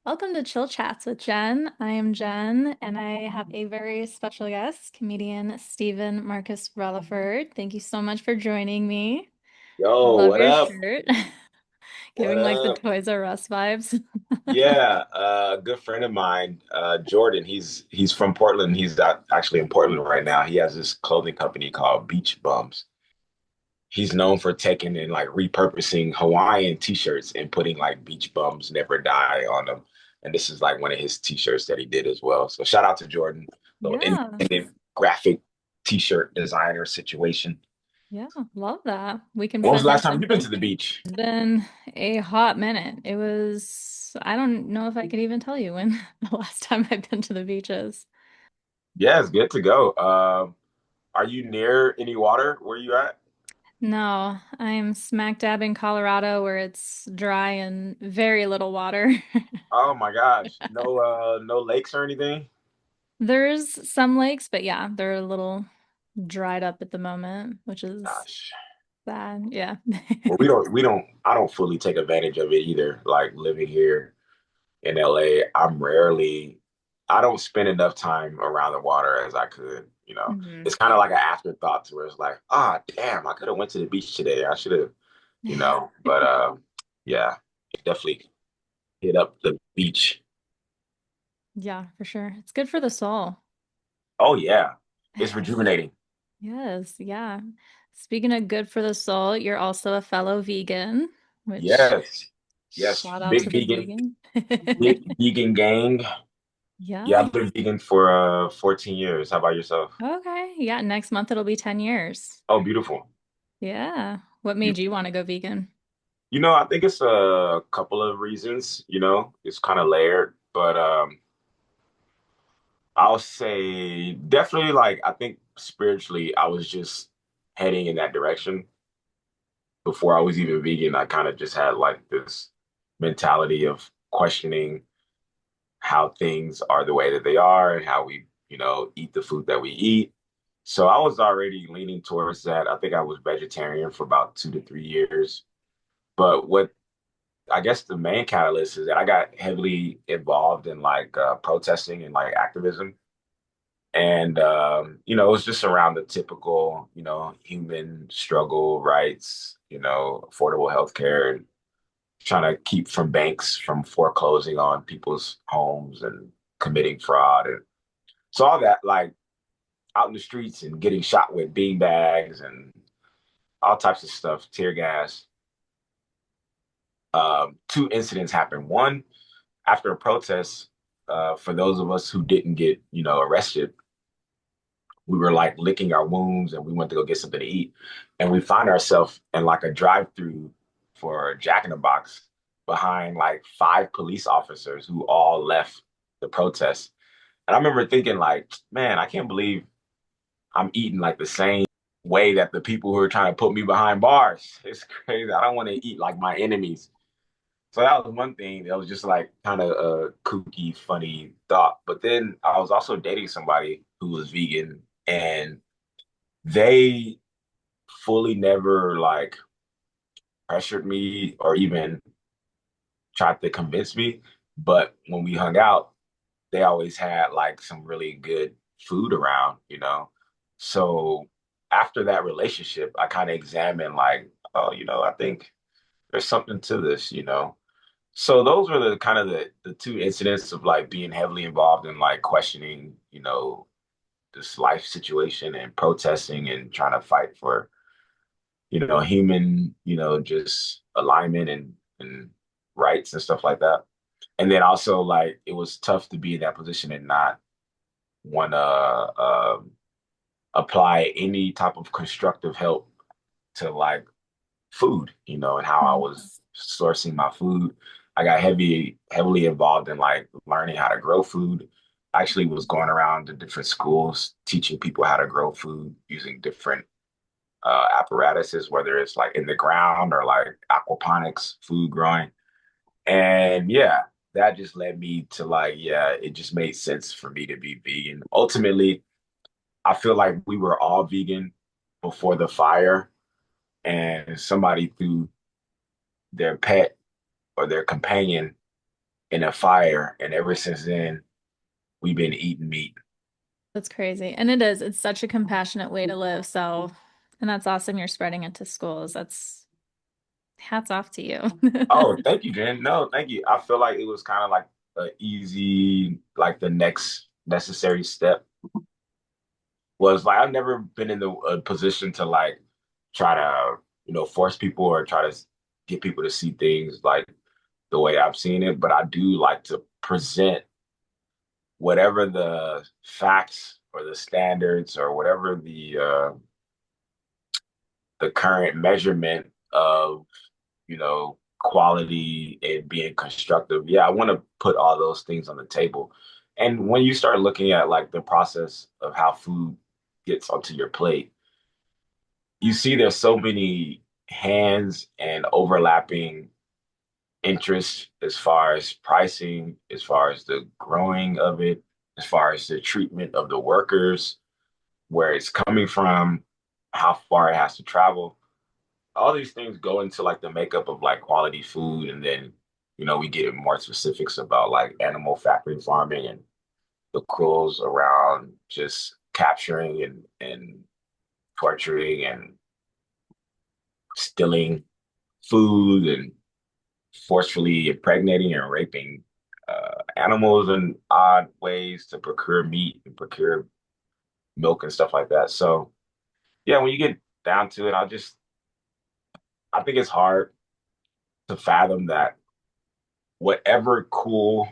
Welcome to Chill Chats with Jen. I am Jen, and I have a very special guest, comedian Steven Marcus Releford. Thank you so much for joining me. Yo, Love what your up? shirt. What Giving like the up? Toys R Us vibes. Yeah, a good friend of mine, Jordan. He's from Portland. He's not actually in Portland right now. He has this clothing company called Beach Bums. He's known for taking and like repurposing Hawaiian t-shirts and putting like Beach Bums Never Die on them. And this is like one of his t-shirts that he did as well. So shout out to Jordan, little Yeah, independent graphic t-shirt designer situation. yeah, love that. We can When was put the last him time in you've been to the something. beach? It's been a hot minute. I don't know if I could even tell you when the last time I've been to the beaches. Yeah, it's good to go. Are you near any water? Where you at? No, I'm smack dab in Colorado where it's dry and very little water. Oh my gosh. No lakes or anything? There's some lakes, but yeah, they're a little dried up at the moment, which is Gosh. sad. Yeah. Well, I don't fully take advantage of it either. Like living here in LA, I don't spend enough time around the water as I could, you know. hmm It's kind of like an afterthought to where it's like, ah, damn, I could have went to the beach today. I should have, you know, but yeah, definitely hit up the beach. Yeah, for sure. It's good for the soul. Oh yeah. It's rejuvenating. Yes, yeah. Speaking of good for the soul, you're also a fellow vegan, which Yes. Yes. shout out to the vegan. Big vegan gang. Yeah, Yeah. I've been vegan for 14 years. How about yourself? Okay. Yeah, next month it'll be 10 years. Oh, beautiful. Yeah. What made you Beautiful. want to go vegan? I think it's a couple of reasons, it's kind of layered, but I'll say definitely like I think spiritually I was just heading in that direction before I was even vegan. I kind of just had like this mentality of questioning how things are the way that they are and how we, eat the food that we eat. So I was already leaning towards that. I think I was vegetarian for about 2 to 3 years. But what I guess the main catalyst is that I got heavily involved in like protesting and like activism. And, it was just around the typical, human struggle rights, affordable healthcare, and trying to keep from banks from foreclosing on people's homes and committing fraud. And so all that, like out in the streets and getting shot with bean bags and all types of stuff, tear gas. Two incidents happened. One, after a protest, for those of us who didn't get, arrested, we were like licking our wounds and we went to go get something to eat. And we find ourselves in like a drive-through for Jack in the Box behind like five police officers who all left the protest. And I remember thinking like, man, I can't believe I'm eating like the same way that the people who are trying to put me behind bars. It's crazy. I don't want to eat like my enemies. So that was one thing that was just like kind of a kooky, funny thought. But then I was also dating somebody who was vegan and they fully never like pressured me or even tried to convince me. But when we hung out, they always had like some really good food around, So after that relationship, I kind of examined like, oh, I think there's something to this. So those were the kind of the two incidents of like being heavily involved in like questioning, this life situation and protesting and trying to fight for, human, just alignment and rights and stuff like that. And then also like it was tough to be in that position and not want to apply any type of constructive help to like food, and how I Mhm. was sourcing my food. I got heavily involved in like learning how to grow food. I actually was going around to different schools teaching people how to grow food using different apparatuses, whether it's like in the ground or like aquaponics food growing. And yeah, that just led me to like, yeah, it just made sense for me to be vegan. Ultimately, I feel like we were all vegan before the fire, and somebody threw their pet or their companion in a fire, and ever since then, we've been eating meat. That's crazy. And it is. It's such a compassionate way to live. So, and that's awesome you're spreading it to schools. That's hats off to you. Oh, thank you, Jen. No, thank you. I feel like it was kind of like a easy, like the next necessary step was like I've never been in the a position to like try to, force people or try to get people to see things like the way I've seen it, but I do like to present whatever the facts or the standards or whatever the current measurement of, quality and being constructive. Yeah, I want to put all those things on the table. And when you start looking at like the process of how food gets onto your plate, you see there's so many hands and overlapping interests as far as pricing, as far as the growing of it, as far as the treatment of the workers, where it's coming from, how far it has to travel. All these things go into like the makeup of like quality food. And then, we get in more specifics about like animal factory farming and the cruels around just capturing and torturing and stealing food and forcefully impregnating and raping animals in odd ways to procure meat and procure milk and stuff like that. So yeah, when you get down to it, I think it's hard to fathom that whatever cool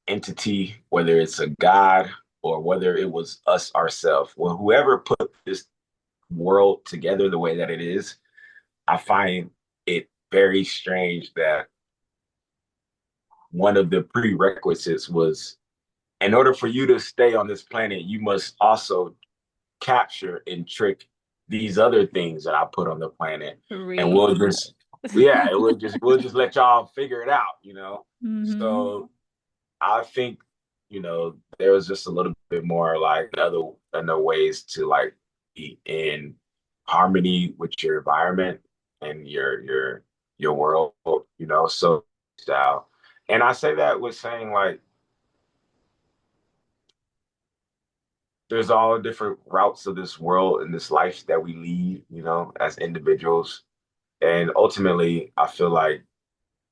entity, whether it's a god or whether it was us ourselves, well, whoever put this world together the way that it is, I find it very strange that one of the prerequisites was in order for you to stay on this planet, you must also capture and trick these other things that I put on the planet. And Read. we'll just, yeah, we'll just let y'all figure it out. Hmm. So I think, there was just a little bit more like other ways to like be in harmony with your environment and your world, so style. And I say that with saying like there's all different routes of this world and this life that we lead, as individuals. And ultimately, I feel like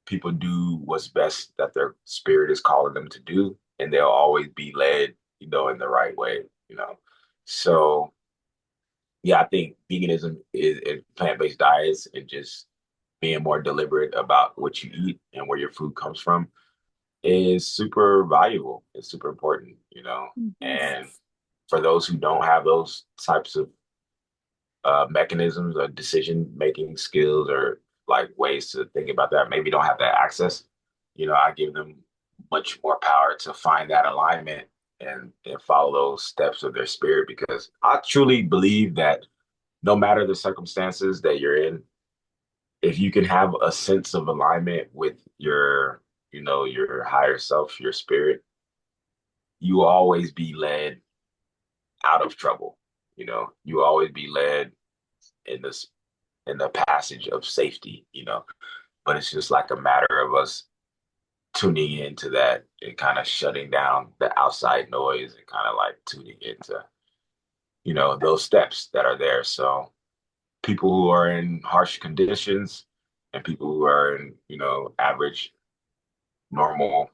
people do what's best that their spirit is calling them to do, and they'll always be led, in the right way. So yeah, I think veganism is and plant-based diets and just being more deliberate about what you eat and where your food comes from is super valuable. It's super important. Yes. And for those who don't have those types of mechanisms or decision making skills or like ways to think about that, maybe don't have that access, I give them much more power to find that alignment and follow those steps of their spirit because I truly believe that no matter the circumstances that you're in, if you can have a sense of alignment with your higher self, your spirit, you will always be led out of trouble. You will always be led in this in the passage of safety. But it's just like a matter of us tuning into that and kind of shutting down the outside noise and kind of like tuning into, those steps that are there. So people who are in harsh conditions and people who are in, average, normal,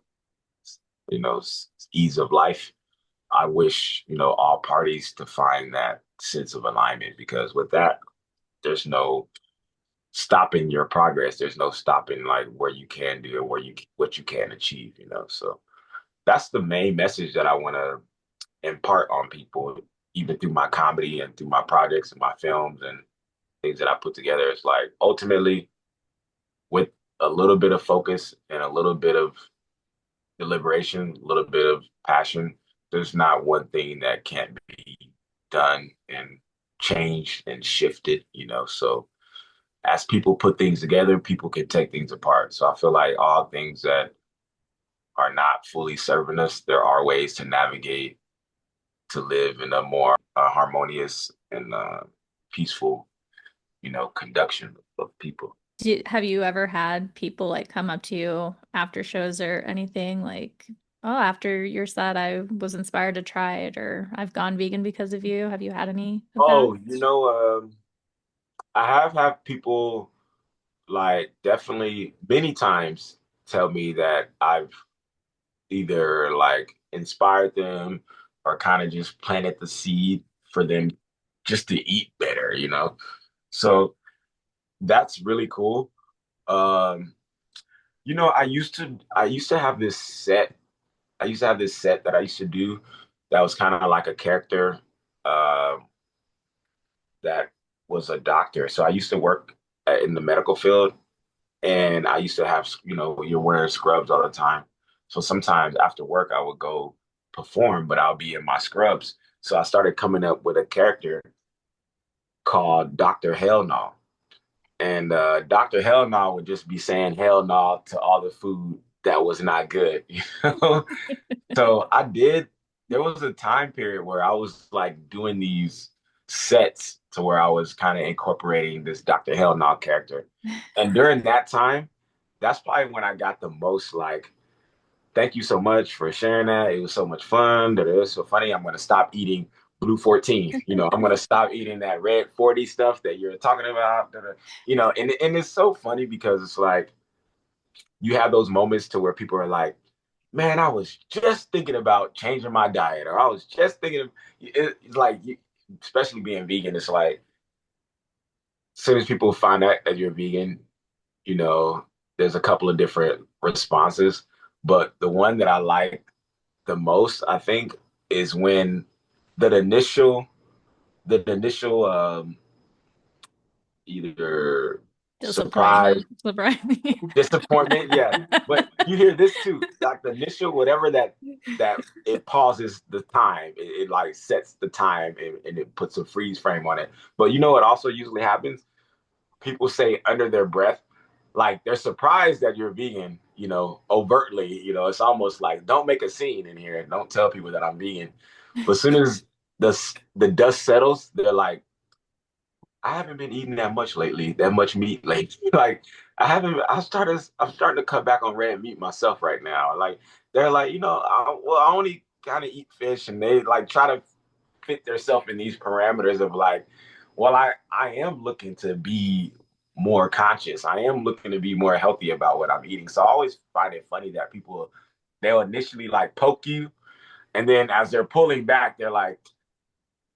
ease of life, I wish, all parties to find that sense of alignment because with that, there's no stopping your progress. There's no stopping like where you can do and what you can achieve. So that's the main message that I want to impart on people, even through my comedy and through my projects and my films and things that I put together. It's like ultimately with a little bit of focus and a little bit of deliberation, a little bit of passion, there's not one thing that can't be done and changed and shifted. So as people put things together, people can take things apart. So I feel like all things that are not fully serving us, there are ways to navigate to live in a more harmonious and peaceful, conduction of people. Have you ever had people like come up to you after shows or anything like, oh, after your set, I was inspired to try it, or I've gone vegan because of you? Have you had any of that? Oh, I have had people like definitely many times tell me that I've either like inspired them or kind of just planted the seed for them just to eat better, you know? So that's really cool. Um, I used to have this set. I used to have this set that I used to do that was kind of like a character that was a doctor. So I used to work in the medical field, and I used to have, you're wearing scrubs all the time. So sometimes after work, I would go perform, but I'll be in my scrubs. So I started coming up with a character called Dr. Hell No. And Dr. Hell No would just be saying hell no to all the food that was not good. You know? So there was a time period where I was like doing these sets to where I was kind of incorporating this Dr. Hell No character. And during that time, that's probably when I got the most like, thank you so much for sharing that. It was so much fun. That it was so funny. I'm going to stop eating Blue 14. I'm going to stop eating that Red 40 stuff that you're talking about. And it's so funny because it's like you have those moments to where people are like, man, I was just thinking about changing my diet, or I was just thinking of it's like, especially being vegan, it's like, as soon as people find out that you're vegan, you know, there's a couple of different responses. But the one that I like the most, I think, is when the initial, the initial either surprise, Disappointment, surprising. disappointment, yeah. But you hear this too, like the initial, whatever that it pauses the time, it like sets the time and it puts a freeze frame on it. But you know what also usually happens? People say under their breath, like they're surprised that you're vegan, overtly. It's almost like don't make a scene in here and don't tell people that I'm vegan. But as soon as the dust settles, they're like, I haven't been eating that much lately, that much meat lately. Like I haven't. I'm starting to cut back on red meat myself right now. Like they're like, I only kind of eat fish, and they like try to fit themselves in these parameters of like, well, I am looking to be more conscious. I am looking to be more healthy about what I'm eating. So I always find it funny that people they'll initially like poke you, and then as they're pulling back, they're like,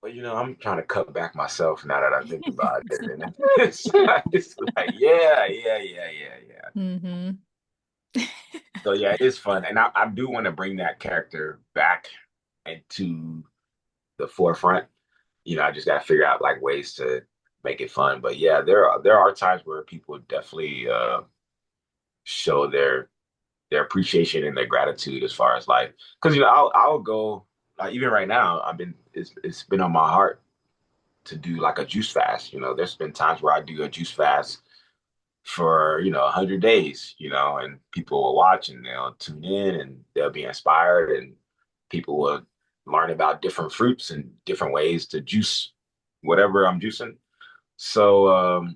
well, I'm trying to cut back myself now that I think about it. And it's like, yeah, yeah, yeah, yeah, yeah. Hmm. So yeah, it's fun. And I do want to bring that character back into the forefront. I just got to figure out like ways to make it fun. But yeah, there are times where people definitely show their appreciation and their gratitude as far as like, because I'll go even right now. It's been on my heart to do like a juice fast. There's been times where I do a juice fast for 100 days. And people will watch and they'll tune in and they'll be inspired and people will learn about different fruits and different ways to juice whatever I'm juicing. So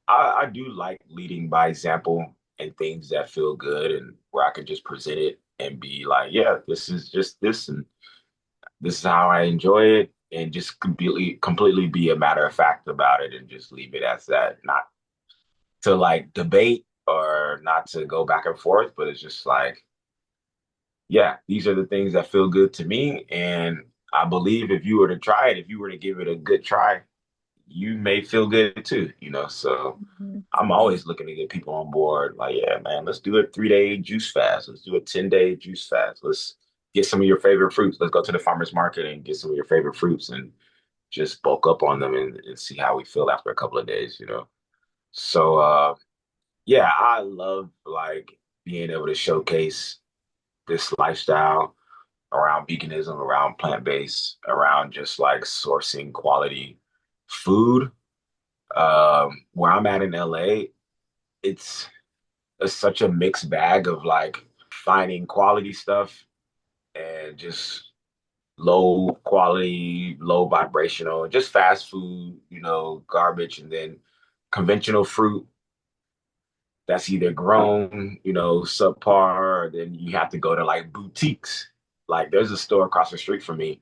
I do like leading by example and things that feel good and where I can just present it and be like, yeah, this is just this and this is how I enjoy it, and just completely be a matter of fact about it and just leave it as that, not to like debate or not to go back and forth, but it's just like, yeah, these are the things that feel good to me. And I believe if you were to try it, if you were to give it a good try, you may feel good too. So I'm always looking to get people on board. Like, yeah, man, let's do a 3-day juice fast. Let's do a 10-day juice fast. Let's get some of your favorite fruits. Let's go to the farmer's market and get some of your favorite fruits and just bulk up on them and see how we feel after a couple of days. So, yeah, I love like being able to showcase this lifestyle around veganism, around plant-based, around just like sourcing quality food. Where I'm at in LA, it's such a mixed bag of like finding quality stuff and just low quality, low vibrational, just fast food, garbage. And then conventional fruit that's either grown, subpar, or then you have to go to like boutiques. Like there's a store across the street from me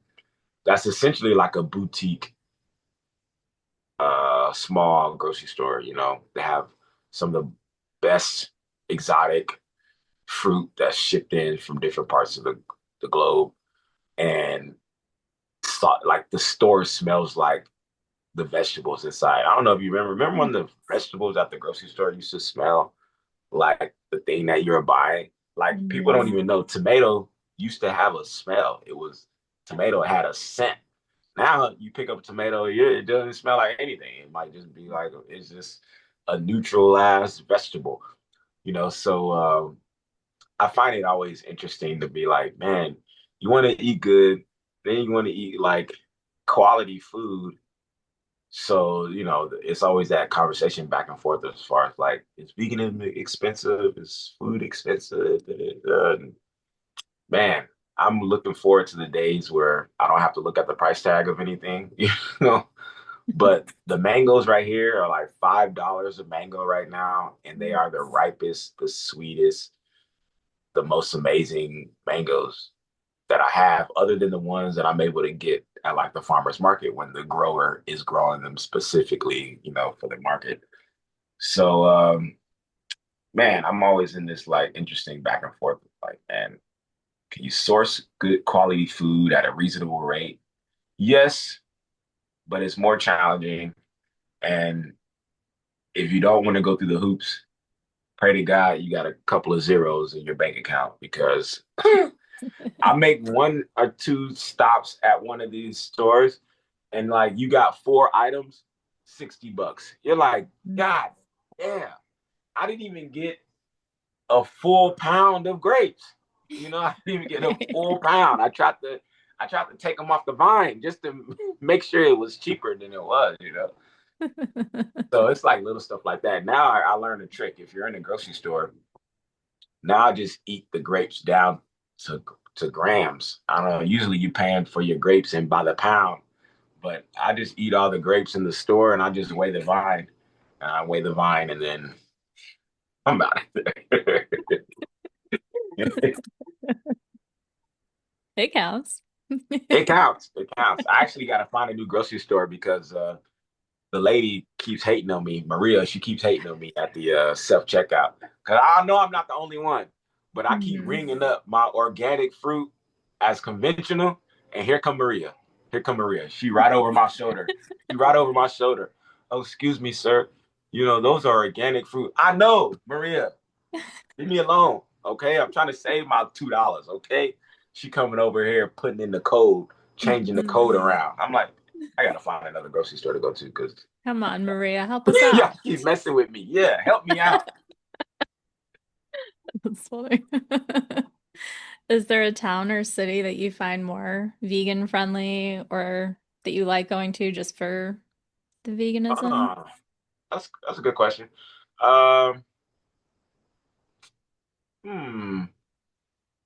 that's essentially like a boutique, small grocery store. They have some of the best exotic fruit that's shipped in from different parts of the globe. And like the store smells like the vegetables inside. I don't know if you remember when the vegetables at the grocery store used to smell like the thing that you're buying. Like people don't Mhm. even know tomato used to have a smell. Tomato had a scent. Now you pick up a tomato, yeah, it doesn't smell like anything. It might just be like it's just a neutralized vegetable, So I find it always interesting to be like, man, you want to eat good, then you want to eat like quality food. So, it's always that conversation back and forth as far as like, is veganism expensive? Is food expensive? Man, I'm looking forward to the days where I don't have to look at the price tag of anything, know. But the mangoes right here are like $5 a mango right now, and they are the ripest, the sweetest, the most amazing mangoes that I have, other than the ones that I'm able to get at like the farmer's market when the grower is growing them specifically, for the market. So, man, I'm always in this like interesting back and forth. Like, man, can you source good quality food at a reasonable rate? Yes, but it's more challenging. And if you don't want to go through the hoops, pray to God you got a couple of zeros in your bank account because I make one or two stops at one of these stores and like you got four items, $60. You're like, God, yeah, I didn't even get a full pound of grapes. I didn't even get a full pound. I tried to take them off the vine just to make sure it was cheaper than it was. So it's like little stuff like that. Now I learned a trick. If you're in a grocery store, now I just eat the grapes down to grams. I don't know. Usually you paying for your grapes and by the pound, but I just eat all the grapes in the store and I just weigh the vine. And I weigh the vine and then I'm out of there. It counts. It counts. It counts. I actually got to find a new grocery store because the lady keeps hating on me. Maria, she keeps hating on me at the self checkout because I know I'm not the only one, but I keep Mhm. ringing up my organic fruit as conventional, and here come Maria. Here come Maria. She right over my shoulder. She right over my shoulder. Oh, excuse me, sir. Those are organic fruit. I know, Maria. Leave me alone. Okay, I'm trying to save my $2. Okay, she coming over here putting in the code, changing the code around. I'm like, I gotta find another grocery store to go to because Come on, Maria, help us y'all out. keep messing with me. Yeah, help me out. That's funny. Is there a town or city that you find more vegan friendly or that you like going to just for the veganism? Uh, that's a good question. Um, hmm.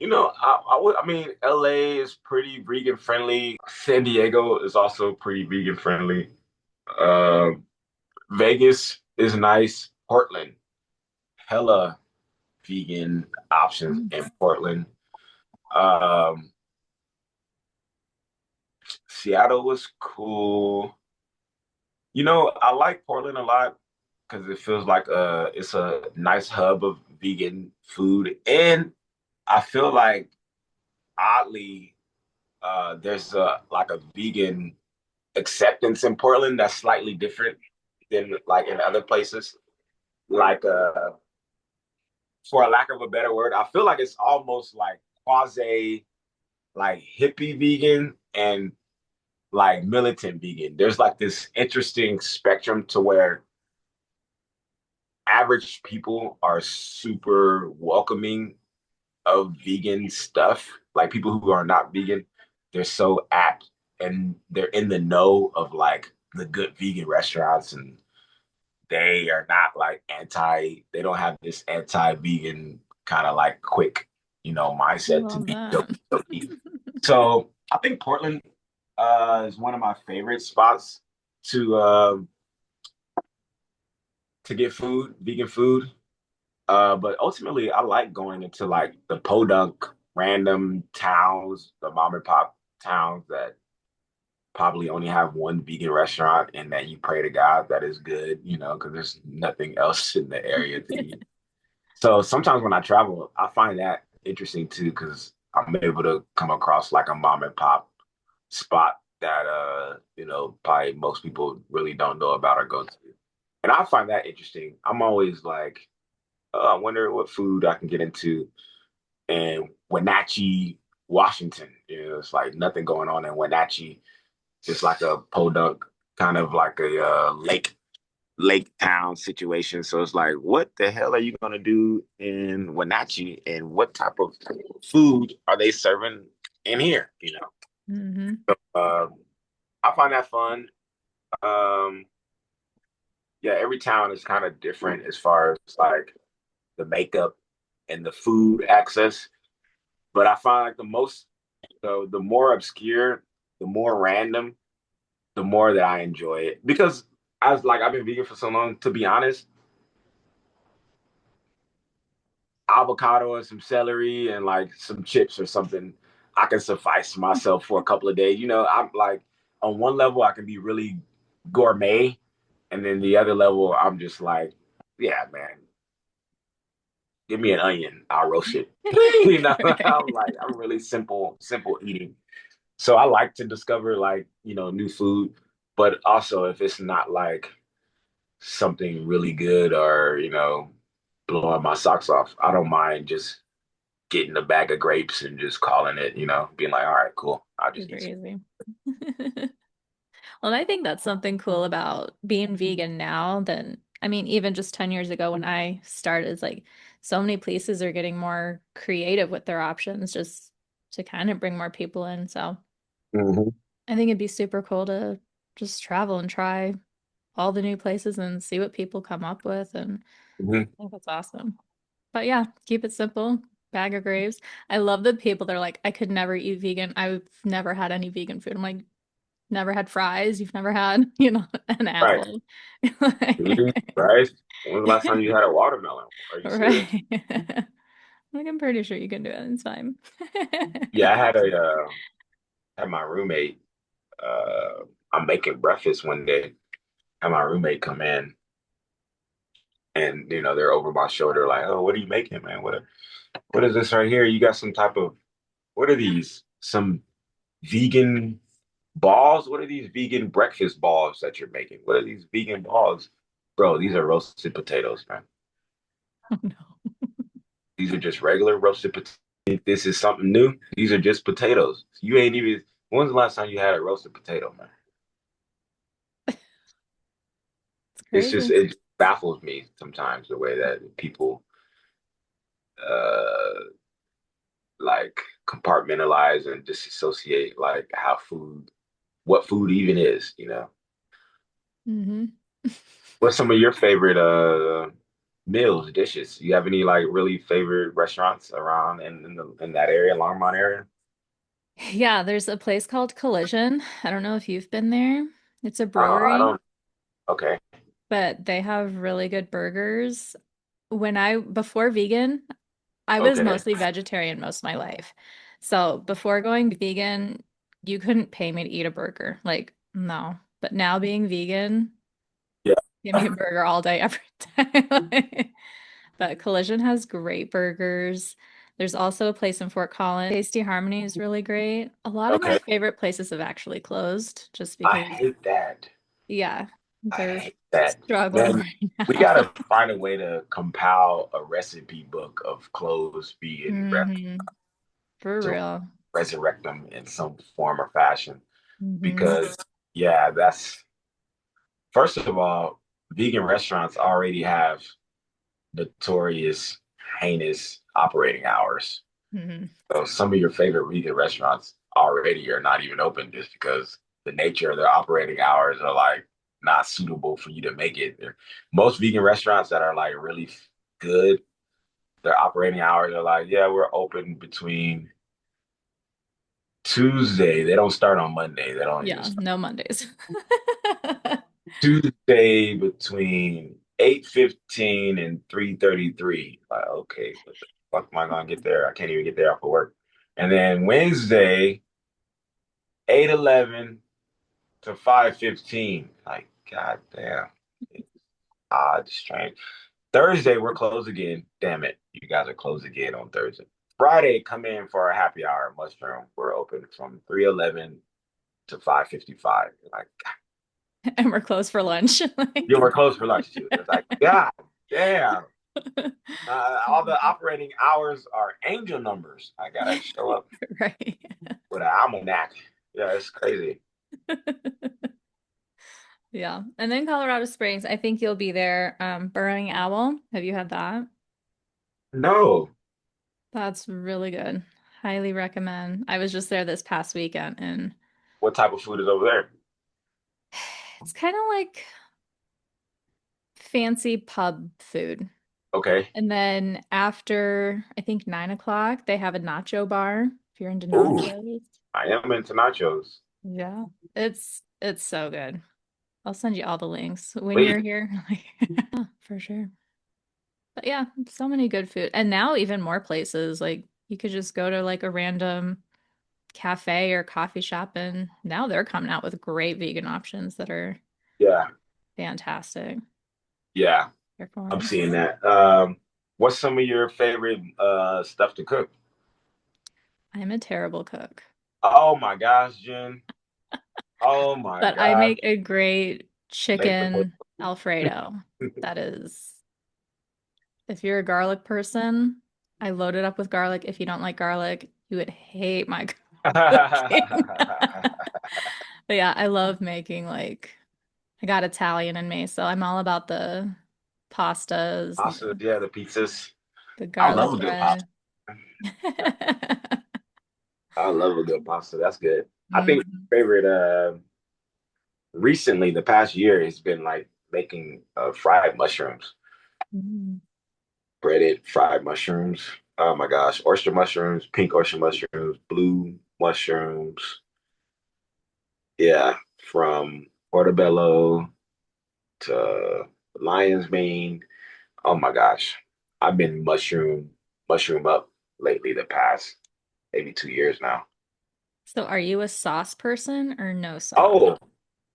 I mean, LA is pretty vegan friendly. San Diego is also pretty vegan friendly. Um, Vegas is nice. Portland, hella vegan options Mm. in Portland. Um, Seattle was cool. I like Portland a lot because it feels like it's a nice hub of vegan food, and I feel like oddly there's like a vegan acceptance in Portland that's slightly different than like in other places. Like for a lack of a better word, I feel like it's almost like quasi like hippie vegan and like militant vegan. There's like this interesting spectrum to where average people are super welcoming of vegan stuff. Like people who are not vegan, they're so apt and they're in the know of like the good vegan restaurants and they are not like they don't have this anti-vegan kind of like quick, I mindset to love be that. joking. So I think Portland is one of my favorite spots to to get food, vegan food. But ultimately, I like going into like the podunk random towns, the mom and pop towns that probably only have one vegan restaurant and that you pray to God that is good, because there's nothing else in the area to eat. So sometimes when I travel, I find that interesting too, because I'm able to come across like a mom and pop spot that probably most people really don't know about or go to. And I find that interesting. I'm always like, oh, I wonder what food I can get into in Wenatchee, Washington. It's like nothing going on in Wenatchee. Just like a podunk, kind of like a lake town situation. So it's like, what the hell are you gonna do in Wenatchee, and what type of food are they serving in here? Hmm. Um, I find that fun. Um, yeah, every town is kind of different as far as like the makeup and the food access. But I find like the more obscure, the more random, the more that I enjoy it. Because I've been vegan for so long, to be honest, avocado and some celery and like some chips or something, I can suffice myself for a couple of days. I'm like on one level I can be really gourmet, and then the other level I'm just like, yeah, man, give me an onion, I'll roast it. I'm Right. like I'm really simple eating. So I like to discover like, new food, but also if it's not like something really good or, blowing my socks off, I don't mind just getting a bag of grapes and just calling it, being like, all right, cool. I'll just Super eat some. easy. Well, I think that's something cool about being vegan now than, I mean, even just 10 years ago when I started, it's like so many places are getting more creative with their options just to kind of bring more people in. So Hmm. I think it'd be super cool to just travel and try all the new places and see what people come up with. And Hmm. I think that's awesome. But yeah, keep it simple. Bag of graves. I love the people that are like, I could never eat vegan. I've never had any vegan food. I'm like, never had fries. You've never had, an Right. apple. Right. When was the last time you had a watermelon? Are you serious? Right. Like, I'm pretty sure you can do it. It's fine. Yeah, had my roommate, uh, I'm making breakfast one day, had my roommate come in and, they're over my shoulder like, oh, what are you making, man? What is this right here? You got some type of, what are these? Some vegan balls? What are these vegan breakfast balls that you're making? What are these vegan balls? Bro, these are roasted potatoes, man. Oh no. These are just regular roasted potatoes. If this is something new, these are just potatoes. You ain't even, when's the last time you had a roasted potato, man? It's crazy. It just baffles me sometimes the way that people uh like compartmentalize and disassociate like what food even is. Hmm. What's some of your favorite meals, dishes? You have any like really favorite restaurants around in that area, Longmont area? Yeah, there's a place called Collision. I don't know if you've been there. It's a I brewery, don't. Okay. but they have really good burgers. Before vegan, I was Okay. mostly vegetarian most of my life. So before going vegan, you couldn't pay me to eat a burger. Like, no. But now being vegan, Yeah. give me a burger all day, every day. But Collision has great burgers. There's also a place in Fort Collins. Tasty Harmony is really great. A lot of my Okay. favorite places have actually closed just I because, hate that. yeah, I they're hate that. struggling Man, right we now. gotta find a way to compile a recipe book of closed vegan restaurants Hmm. For to real. resurrect them in some form or fashion. Hmm. Because yeah, that's first of all, vegan restaurants already have notorious, heinous operating hours. Hmm. So some of your favorite vegan restaurants already are not even open just because the nature of their operating hours are like not suitable for you to make it. Most vegan restaurants that are like really good, their operating hours are like, yeah, we're open between Tuesday. They don't start on Monday. They don't even Yeah, start no Mondays. Tuesday between 8:15 and 3:33. Like, okay, what the fuck am I gonna get there? I can't even get there after work. And then Wednesday, 8:11 to 5:15. Like, goddamn. It's odd, strange. Thursday, we're closed again. Damn it. You guys are closed again on Thursday. Friday, come in for our happy hour at Mushroom. We're open from 3:11 to 5:55. Like, And we're closed for lunch. Like, yeah, we're closed for lunch too. It's like, God damn. All the operating hours are angel numbers. I gotta show up right. with an almanac. Yeah, it's crazy. Yeah. And then Colorado Springs, I think you'll be there. Burrowing Owl. Have you had that? No. That's really good. Highly recommend. I was just there this past weekend and What type of food is over there? it's kind of like fancy pub food. Okay. And then after I think 9 o'clock, they have a nacho bar if you're into Ooh, nachos. I am into nachos. Yeah. It's so good. I'll send you all the links when Please. you're here. Yeah, for sure. But yeah, so many good food. And now even more places. Like you could just go to like a random cafe or coffee shop and now they're coming out with great vegan options that are Yeah. fantastic. Yeah. I'm Therefore, seeing that. What's some of your favorite stuff to cook? I'm a terrible cook. Oh my gosh, Jen. Oh my But I gosh. make a great Make the chicken Alfredo. That is, if you're a garlic person, I load it up with garlic. If you don't like garlic, you would hate my cooking. But yeah, I love making like I got Italian in me, so I'm all about the pastas and Pasta, yeah, the pizzas. the I garlic love a good pasta. bread. I love a good pasta. That's good. I think Mhm. my favorite recently, the past year, has been like making fried mushrooms, Mhm. breaded fried mushrooms. Oh my gosh, oyster mushrooms, pink oyster mushrooms, blue mushrooms. Yeah, from portobello to lion's mane. Oh my gosh, I've been mushroom up lately. The past maybe 2 years now. So are you a sauce person or no sauce? Oh,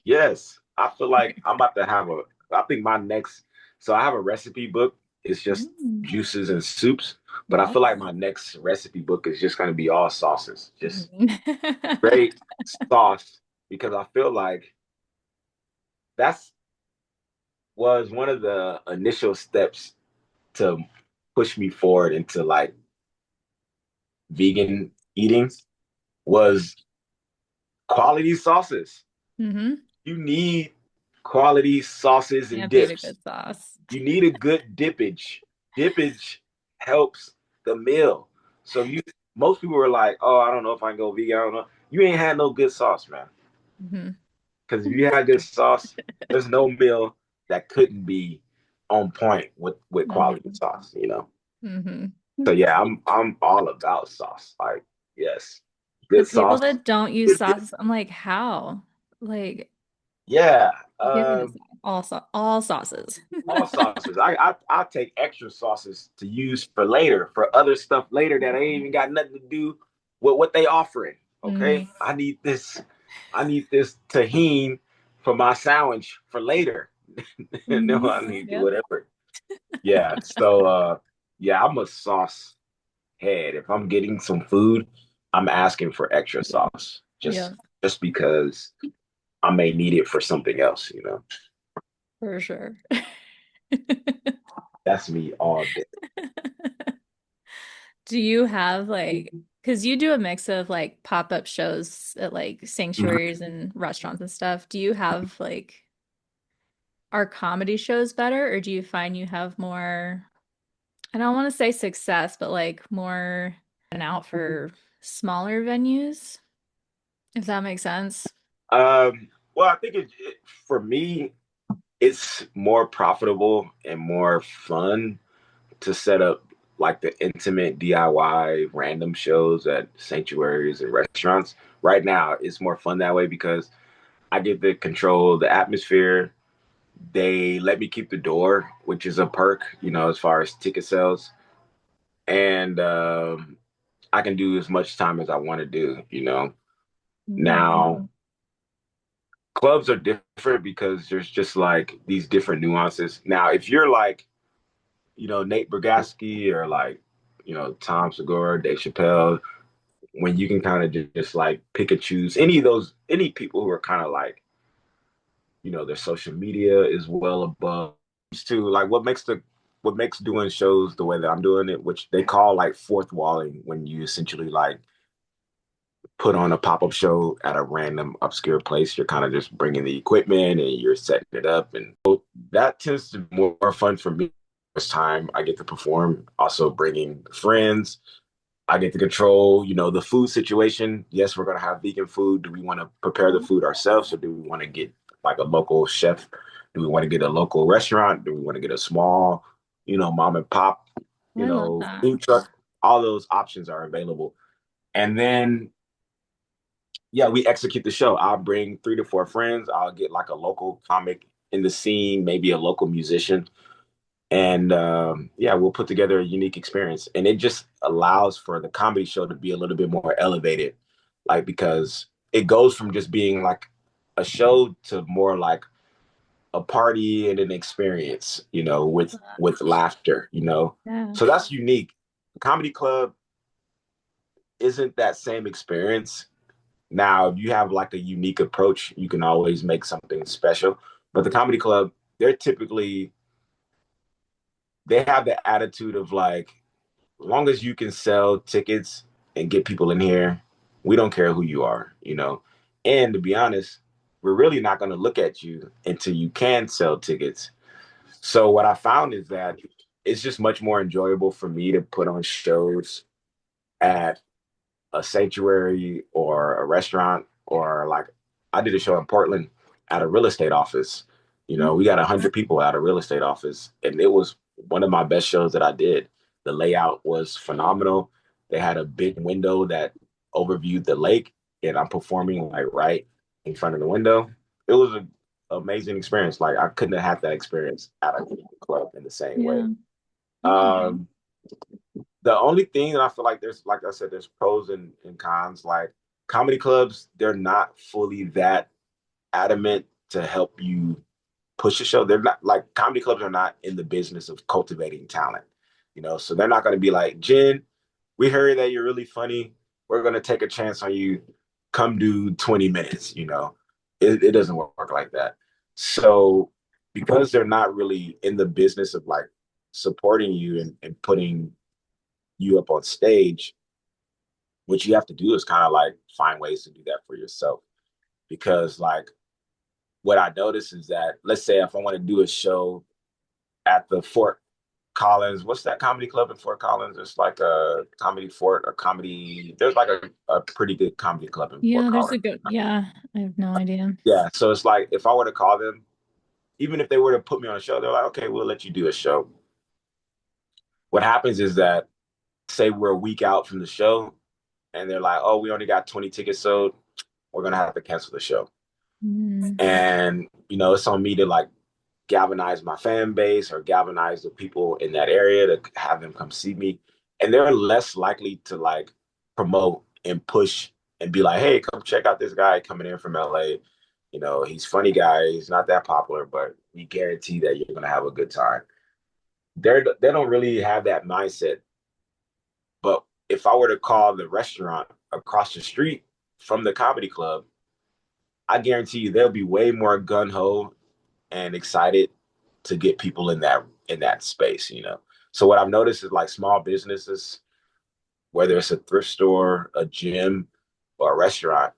yes. I feel like I'm about to have I think my next, so I have a recipe book. It's just Mm. juices and soups, but I Yes. feel like my next recipe book is just going to be all sauces, just Mhm. great sauce, because I feel like that's was one of the initial steps to push me forward into like vegan eating was quality sauces. Hmm. You need quality sauces and Can't beat a dips. good sauce. You need a good dippage. Dippage helps the meal. So you most people are like, oh, I don't know if I can go vegan. I don't know. You ain't had no good sauce, man. Hmm. Because if you had good sauce, there's no meal that couldn't be on point with quality Hmm. sauce, you know. Hmm. So yeah, I'm all about sauce. Like, yes. The Good people sauce. that don't use sauces, I'm like, how? Like, Yeah. give me this all sauces. All sauces. I take extra sauces to use for later, for other stuff later that ain't even got nothing to do with what they offering. Okay, Mm. I need this tahine for my sandwich for later. No, Hmm. I need Yep. whatever. Yeah. So yeah, I'm a sauce head. If I'm getting some food, I'm asking for extra sauce. Yeah, Just because I may need it for something else, you know. for sure. That's me all day. Do you have like, because you do a mix of like pop-up shows at like sanctuaries and restaurants and stuff. Do you have like, are comedy shows better, or do you find you have more, I don't want to say success, but like more an out for smaller venues, if that makes sense? Well, I think for me, it's more profitable and more fun to set up like the intimate DIY random shows at sanctuaries and restaurants. Right now, it's more fun that way because I get to control the atmosphere, They let me keep the door, which is a perk, as far as ticket sales. And I can do as much time as I want to do. Mm. Now, clubs are different because there's just like these different nuances. Now, if you're like, Nate Bargatze or like, Tom Segura, Dave Chappelle, when you can kind of just like pick and choose any people who are kind of like, their social media is well above to like what makes doing shows the way that I'm doing it, which they call like fourth walling, when you essentially like put on a pop-up show at a random obscure place. You're kind of just bringing the equipment and you're setting it up, and so that tends to be more fun for me. This time I get to perform, also bringing friends. I get to control, the food situation. Yes, we're gonna have vegan food. Do we want to prepare the food ourselves, or do we want to get like a local chef? Do we want to get a local restaurant? Do we want to get a small, mom and pop, I love that. food truck? All those options are available. And then, yeah, we execute the show. I'll bring 3 to 4 friends. I'll get like a local comic in the scene, maybe a local musician, and yeah, we'll put together a unique experience, and it just allows for the comedy show to be a little bit more elevated, like because it goes from just being like a show to more like a party and an experience, with laughter. Yeah. So that's unique. Comedy club isn't that same experience. Now, if you have like a unique approach, you can always make something special, but the comedy club, they're typically they have the attitude of like, as long as you can sell tickets and get people in here, we don't care who you are. And to be honest, we're really not going to look at you until you can sell tickets. So what I found is that it's just much more enjoyable for me to put on shows at a sanctuary or a restaurant, or like I did a show in Portland at a real estate office. We got 100 people at a real estate office, and it was one of my best shows that I did. The layout was phenomenal. They had a big window that overviewed the lake, and I'm performing like right in front of the window. It was an amazing experience. Like I couldn't have had that experience at a club in the same way. Yeah. Okay. Um, the only thing that I feel like there's, like I said, there's pros and cons. Like comedy clubs, they're not fully that adamant to help you push a show. They're not like comedy clubs are not in the business of cultivating talent. So they're not going to be like, Jen, we heard that you're really funny. We're going to take a chance on you. Come do 20 minutes. It doesn't work like that. So because they're not really in the business of like supporting you and putting you up on stage, what you have to do is kind of like find ways to do that for yourself. Because like what I notice is that, let's say if I want to do a show at the Fort Collins, what's that comedy club in Fort Collins? It's like a comedy fort or comedy. There's like a pretty good comedy club in Fort Yeah, there's a Collins. good, yeah, I have no idea. Yeah. So it's like if I were to call them, even if they were to put me on a show, they're like, okay, we'll let you do a show. What happens is that, say we're a week out from the show and they're like, oh, we only got 20 tickets sold, we're gonna have to cancel the show. Mm. And it's on me to like galvanize my fan base or galvanize the people in that area to have them come see me. And they're less likely to like promote and push and be like, hey, come check out this guy coming in from LA. He's funny guy, he's not that popular, but we guarantee that you're gonna have a good time. They don't really have that mindset. But if I were to call the restaurant across the street from the comedy club, I guarantee you they'll be way more gun ho and excited to get people in that space. So what I've noticed is like small businesses, whether it's a thrift store, a gym, or a restaurant,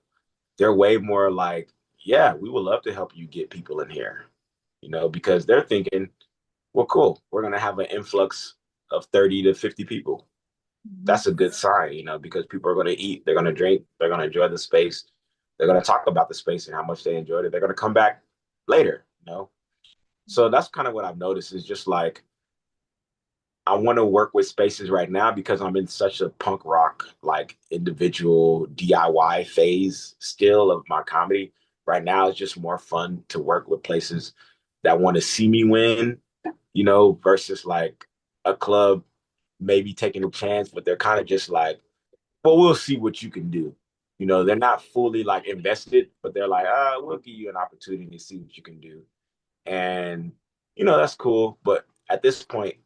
they're way more like, yeah, we would love to help you get people in here, because they're thinking, well, cool, we're gonna have an influx of 30 to 50 people. Mhm. That's a good sign, because people are going to eat, they're going to drink, they're going to enjoy the space, they're going to talk about the space and how much they enjoyed it. They're going to come back later. So that's kind of what I've noticed is just like I want to work with spaces right now because I'm in such a punk rock, like individual DIY phase still of my comedy. Right now, it's just more fun to work with places that want to see me win, versus like a club maybe taking a chance, but they're kind of just like, well, we'll see what you can do. They're not fully like invested, but they're like, we'll give you an opportunity to see what you can do. And, that's cool. But at this point,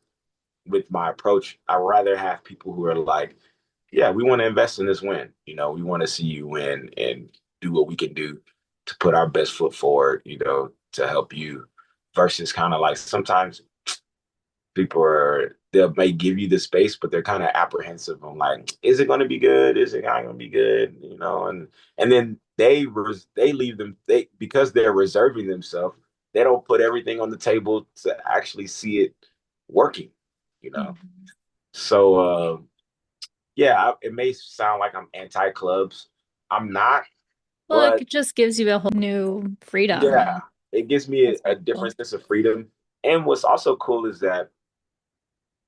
with my approach, I'd rather have people who are like, yeah, we want to invest in this win. We want to see you win and do what we can do to put our best foot forward, to help you versus kind of like sometimes people they may give you the space, but they're kind of apprehensive on like, is it going to be good? Is it not going to be good? And then they leave them because they're reserving themselves. They don't put everything on the table to actually see it working. You know, Mhm. so yeah, it may sound like I'm anti clubs. I'm not, Well, but it just gives you a whole new freedom, yeah, and it gives me that's a really different cool. sense of freedom. And what's also cool is that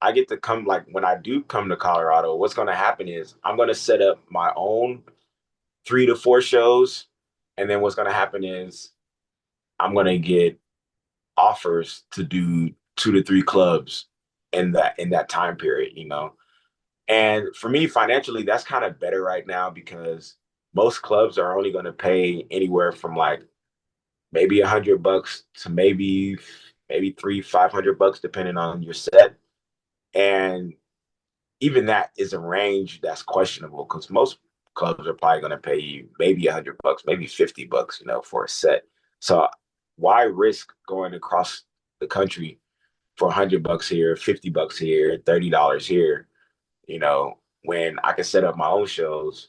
I get to come, like when I do come to Colorado, what's going to happen is I'm going to set up my own 3 to 4 shows. And then what's going to happen is I'm going to get offers to do 2 to 3 clubs in that time period. And for me, financially, that's kind of better right now because most clubs are only going to pay anywhere from like maybe $100 to maybe 300-500 bucks, depending on your set. And even that is a range that's questionable because most clubs are probably going to pay you maybe $100, maybe $50, for a set. So why risk going across the country for $100 here, $50 here, $30 here, when I can set up my own shows,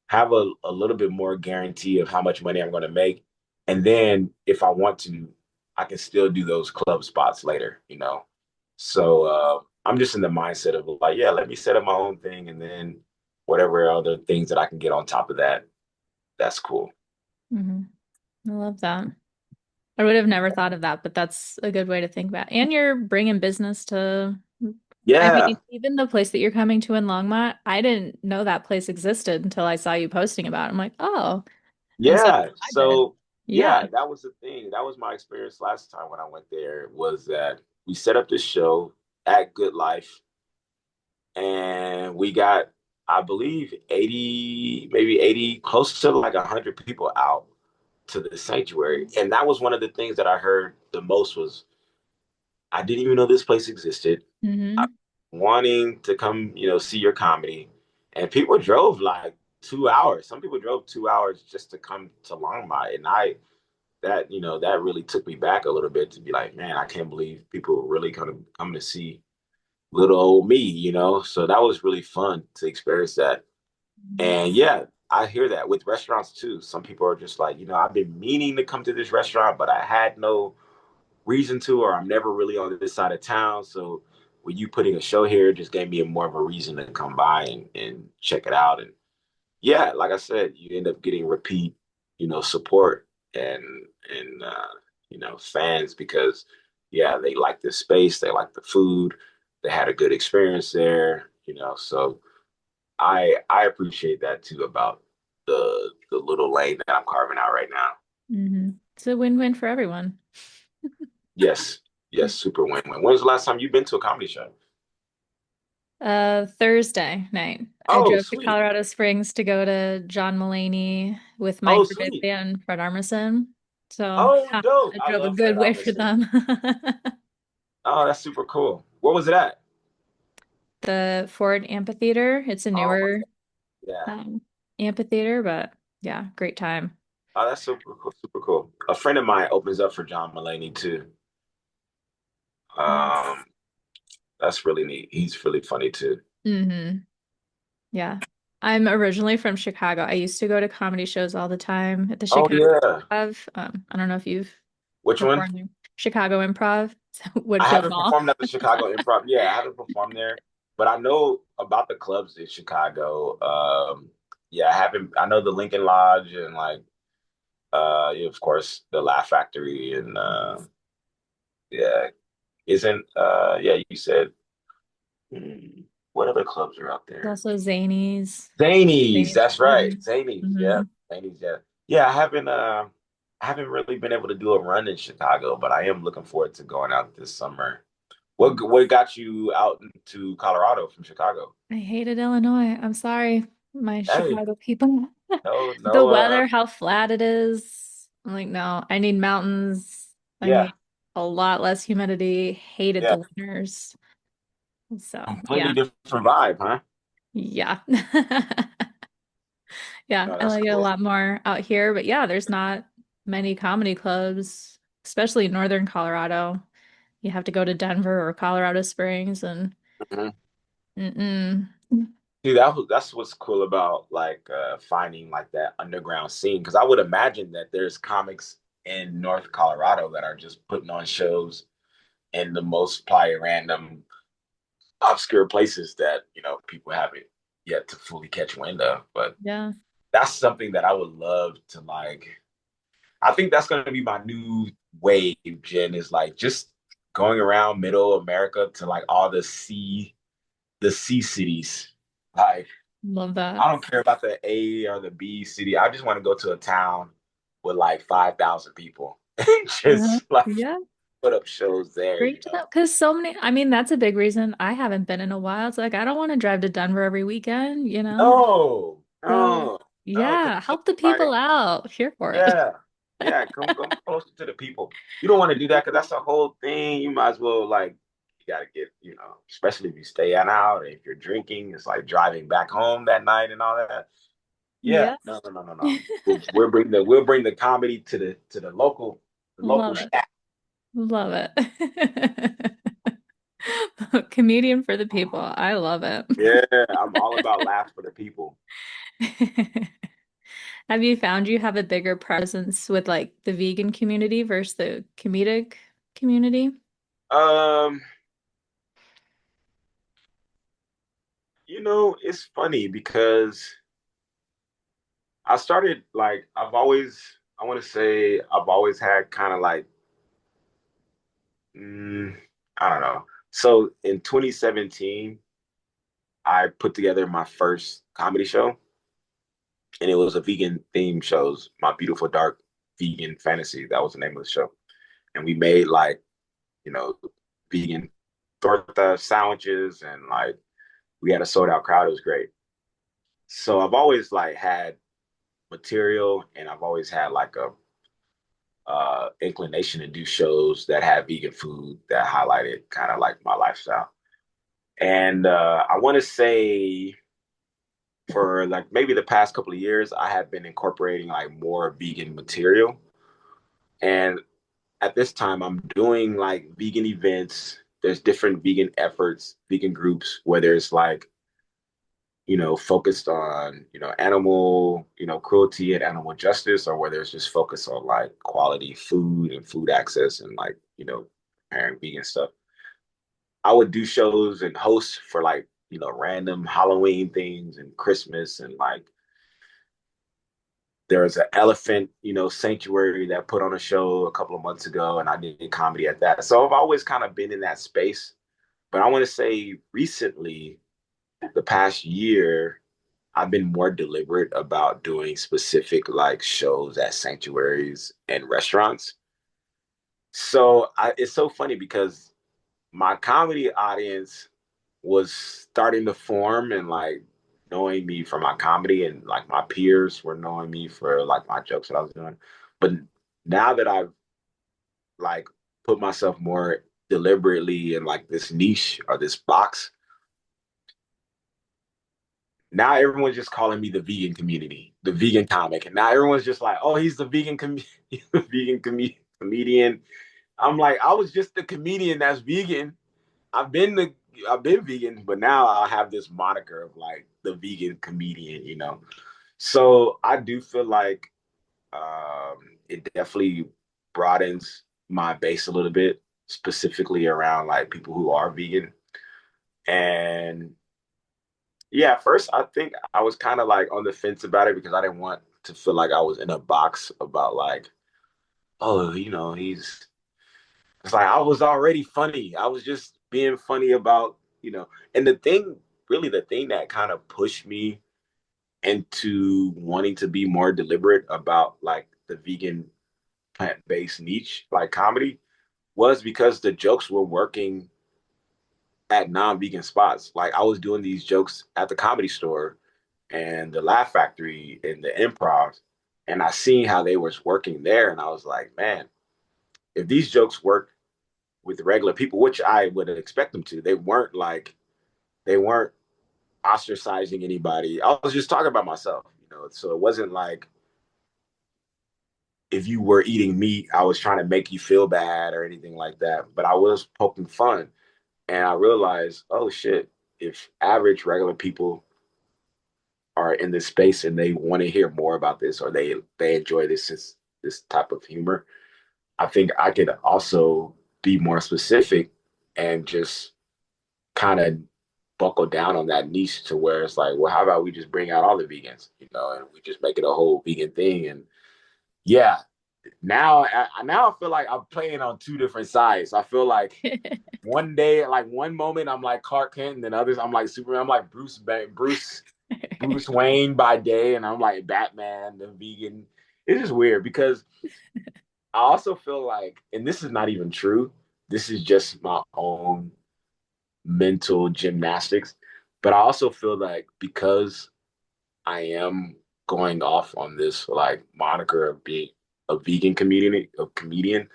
have a little bit more guarantee of how much money I'm going to make. And then if I want to, I can still do those club spots later. So I'm just in the mindset of like, yeah, let me set up my own thing. And then whatever other things that I can get on top of that, that's cool. Hmm. I love that. I would have never thought of that, but that's a good way to think about it. And you're bringing business to, I Yeah. mean, even the place that you're coming to in Longmont, I didn't know that place existed until I saw you posting about it. I'm like, oh, and so Yeah. I did. So Yeah. yeah, that was the thing. That was my experience last time when I went there was that we set up this show at Good Life and we got, I believe, 80, maybe 80, close to like 100 people out to the sanctuary. And that was one of the things that I heard the most was I didn't even know this place existed. I Hmm. wanting to come, see your comedy. And people drove like 2 hours. Some people drove 2 hours just to come to Longmont. And that really took me back a little bit to be like, man, I can't believe people really kind of come to see little old me. So that was really fun to experience that. And yeah, I hear that with restaurants too. Some people are just like, I've been meaning to come to this restaurant, but I had no reason to, or I'm never really on this side of town. So with you putting a show here, it just gave me more of a reason to come by and check it out. And yeah, like I said, you end up getting repeat, support and fans because yeah, they like the space, they like the food, they had a good experience there. So I appreciate that too about the little lane that I'm carving out right now. Hmm. It's a win-win for everyone. Yes, yes, super win-win. When's the last time you've been to a comedy show? Thursday night, I Oh, drove to sweet. Colorado Springs to go to John Mulaney with Oh, Mike sweet. Birbiglia and Fred Armisen. So Oh, yeah, dope. I I drove a love Fred good way for Armisen. them. Oh, that's super cool. Where was it at? The Ford Amphitheater. It's a Oh my newer God. Yeah. um, amphitheater, but yeah, great time. Oh, that's super cool. Super cool. A friend of mine opens up for John Mulaney too. Nice. Um, that's really neat. He's really funny too. Hmm. Yeah. I'm originally from Chicago. I used to go to comedy shows all the time at the Oh Chicago yeah. Improv. I don't know if you've Which one? performed there. Chicago Improv, I Woodfield haven't Mall. performed at the Chicago Improv. Yeah, I haven't performed there, but I know about the clubs in Chicago. Yeah, I haven't. I know the Lincoln Lodge and like, yeah, of course, the Laugh Factory and yeah, yeah, you said what other clubs are out There's there? also Zanies. Zanies, Zanies that's right. Tavern. Zanies, yeah. Hmm. Zanies, yeah. Yeah, I haven't. I haven't really been able to do a run in Chicago, but I am looking forward to going out this summer. What got you out to Colorado from Chicago? I hated Illinois. I'm sorry, my Hey, Chicago people. no, The no, weather, how flat it is. I'm like, no, I need mountains. I yeah, need a lot less humidity. Hated yeah, the winters. So, completely yeah. different vibe, huh? Yeah. Yeah, No, I that's like it a cool. lot more out here. But yeah, there's not many comedy clubs, especially in northern Colorado. You have to go to Denver or Colorado Springs and Mhm. mm-mm. See, that's what's cool about like finding like that underground scene because I would imagine that there's comics in North Colorado that are just putting on shows in the most probably random obscure places that people haven't yet to fully catch wind of. But Yeah, that's something that I would love to like. I think that's going to be my new wave, Jen, is like just going around middle America to like all the C cities. Like love that. I don't care about the A or the B city. I just want to go to a town with like 5,000 people and Uh-huh. just like Yeah. put up shows there, Bring to them because so many, I mean, that's a big reason I haven't been in a while. It's like I don't want to drive to Denver every weekend, you know? No, So no, no, yeah, help the like, people out. Here for it. yeah, yeah, come closer to the people. You don't want to do that because that's the whole thing. You might as well like you gotta get, especially if you stay out, if you're drinking, it's like driving back home that night and all that. Yeah, Yeah. no, no, no, no, no. We'll bring the comedy to the local Love it. shack. Love it. Comedian for the people. I love it. Yeah, I'm all about laughs for the people. Have you found you have a bigger presence with like the vegan community versus the comedic community? Um, it's funny because I started like I want to say I've always had kind of like mm, I don't know. So in 2017, I put together my first comedy show, and it was a vegan theme shows, My Beautiful Dark Vegan Fantasy. That was the name of the show, and we made like you know vegan torta sandwiches, and like we had a sold out crowd. It was great. So I've always like had material, and I've always had like a inclination to do shows that had vegan food that highlighted kind of like my lifestyle. And I want to say for like maybe the past couple of years, I have been incorporating like more vegan material. And at this time, I'm doing like vegan events. There's different vegan efforts, vegan groups, whether it's like, focused on, animal, cruelty and animal justice, or whether it's just focused on like quality food and food access and like, preparing vegan stuff. I would do shows and host for like, random Halloween things and Christmas and like there was an elephant, sanctuary that put on a show a couple of months ago and I did comedy at that. So I've always kind of been in that space. But I want to say recently, the past year, I've been more deliberate about doing specific like shows at sanctuaries and restaurants. So it's so funny because my comedy audience was starting to form and like knowing me for my comedy and like my peers were knowing me for like my jokes that I was doing. But now that I've like put myself more deliberately in like this niche or this box, now everyone's just calling me the vegan community, the vegan comic. And now everyone's just like, oh, he's the he's the comedian. I'm like, I was just the comedian that's vegan. I've been the I've been vegan, but now I have this moniker of like the vegan comedian. So I do feel like it definitely broadens my base a little bit, specifically around like people who are vegan. And yeah, at first I think I was kind of like on the fence about it because I didn't want to feel like I was in a box about like, oh, it's like I was already funny. I was just being funny about. And the thing that kind of pushed me into wanting to be more deliberate about like the vegan plant-based niche like comedy was because the jokes were working at non-vegan spots. Like I was doing these jokes at the Comedy Store and the Laugh Factory and the Improv, and I seen how they was working there, and I was like, man, if these jokes work with regular people, which I would expect them to, they weren't ostracizing anybody. I was just talking about myself, So it wasn't like if you were eating meat, I was trying to make you feel bad or anything like that. But I was poking fun. And I realized, oh shit, if average regular people are in this space and they want to hear more about this or they enjoy this type of humor, I think I could also be more specific and just kind of buckle down on that niche to where it's like, well, how about we just bring out all the vegans, and we just make it a whole vegan thing. And yeah, now I feel like I'm playing on two different sides. I feel like one day, like one moment, I'm like Clark Kent, and then others, I'm like Superman. I'm like Bruce Wayne by day, and I'm like Batman, the vegan. It's just weird because I also feel like, and this is not even true. This is just my own mental gymnastics. But I also feel like because I am going off on this like moniker of being a comedian.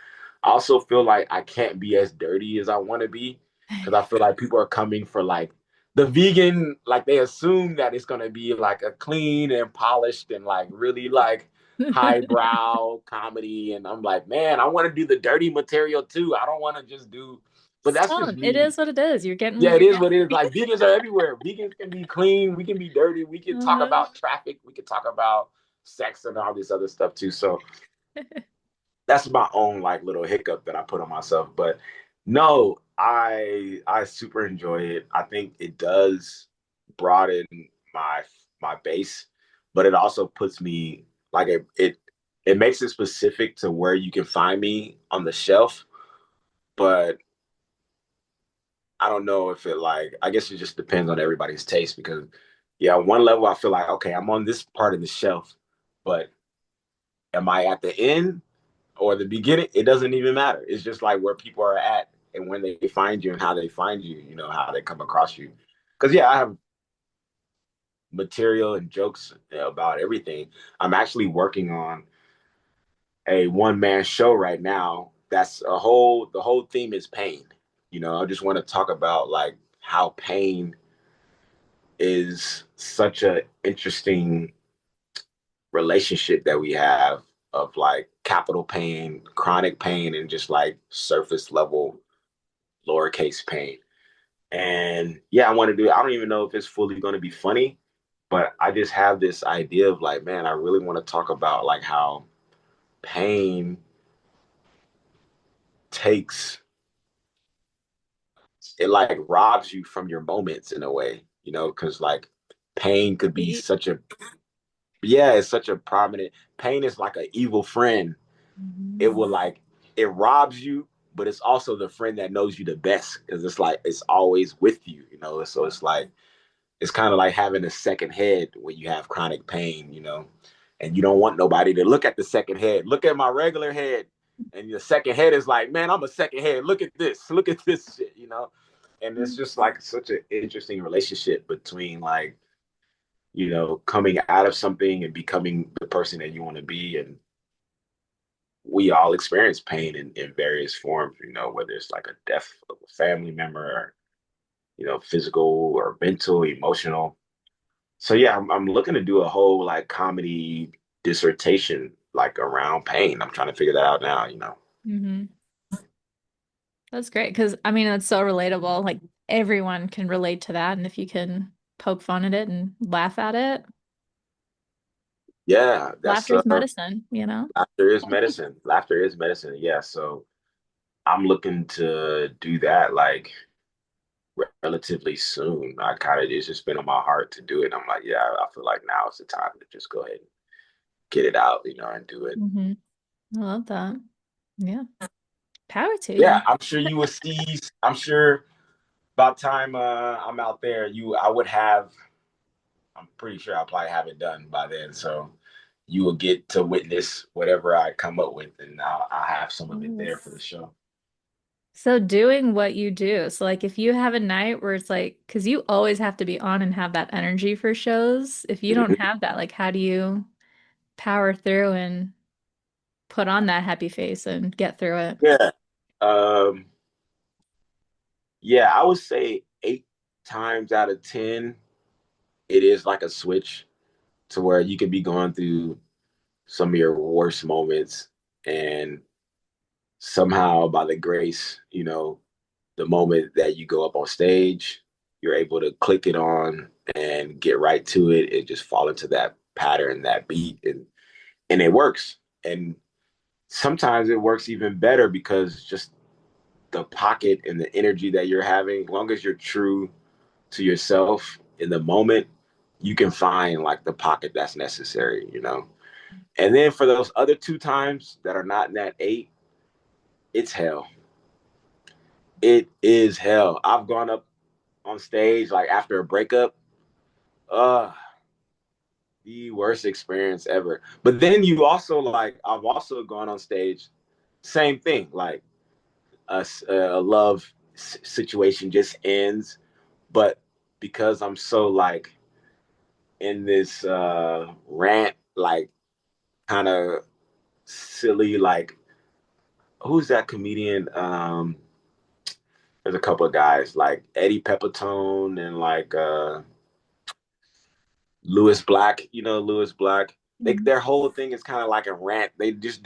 I also feel like I can't be as dirty as I want to be because I feel like people are coming for like the vegan, like they assume that it's gonna be like a clean and polished and like really like highbrow comedy. And I'm like, man, I want to do the dirty material too. I don't want to just do, but that's just Stone, it me. is what it is. You're getting Yeah, what it you're is what it is. getting. Like vegans are everywhere. Vegans can be clean. We can be dirty. We can talk Uh-huh. about traffic. We can talk about sex and all this other stuff too. So that's my own like little hiccup that I put on myself. But no, I super enjoy it. I think it does broaden my my base, but it also puts me like it makes it specific to where you can find me on the shelf. But I don't know if it like I guess it just depends on everybody's taste because yeah, on one level I feel like okay, I'm on this part of the shelf, but am I at the end or the beginning? It doesn't even matter. It's just like where people are at and when they find you and how they find you, how they come across you. Because yeah, I have material and jokes about everything. I'm actually working on a one man show right now. That's the whole theme is pain. I just want to talk about like how pain is such a interesting relationship that we have of like capital pain, chronic pain, and just like surface level lowercase pain. And yeah, I want to do it. I don't even know if it's fully going to be funny, but I just have this idea of like, man, I really want to talk about like how pain takes it like robs you from your moments in a way, because like pain could be Deep. such a yeah, it's such a prominent pain is like an evil friend. It Mhm. will like it robs you, but it's also the friend that knows you the best because it's like it's always with you. So it's like it's kind of like having a second head when you have chronic pain. And you don't want nobody to look at the second head. Look at my regular head. And your second head is like, man, I'm a second head. Look at this. Look at this shit. And it's just like such an interesting relationship between like, coming out of something and becoming the person that you want to be. And we all experience pain in various forms, whether it's like a death of a family member or, physical or mental, emotional. So yeah, I'm looking to do a whole like comedy dissertation like around pain. I'm trying to figure that out now. Mhm. That's great because I mean it's so relatable. Like everyone can relate to that, and if you can poke fun at it and laugh at it, Yeah, that's laughter is medicine, laughter is medicine. Laughter is medicine. Yeah, so I'm looking to do that like relatively soon. I kind of just been on my heart to do it. I'm like, yeah, I feel like now is the time to just go ahead and get it out, and do it. Hmm. I love that. Yeah. Power to Yeah, you. I'm sure you will see. I'm sure about time I'm out there, I would have. I'm pretty sure I'll probably have it done by then. So you will get to witness whatever I come up with, and I'll have some of it there for the Yes. show. So doing what you do. So like if you have a night where it's like, because you always have to be on and have that energy for shows. If you don't Mhm. have that, like how do you power through and put on that happy face and get through it? Yeah. Um, yeah, I would say 8 times out of 10, it is like a switch to where you could be going through some of your worst moments and somehow by the grace, the moment that you go up on stage, you're able to click it on and get right to it and just fall into that pattern, that beat, and it works. And sometimes it works even better because just the pocket and the energy that you're having, as long as you're true to yourself in the moment, you can find like the pocket that's necessary. And then for those other 2 times that are not in that 8, it's hell. It is hell. I've gone up on stage like after a breakup. Uh, the worst experience ever. But then you also like I've also gone on stage, same thing. Like a love situation just ends, but because I'm so like in this rant, like kind of silly, like who's that comedian? There's a couple of guys like Eddie Pepitone and like Lewis Black, Lewis Black. Mhm. Their whole thing is kind of like a rant. They just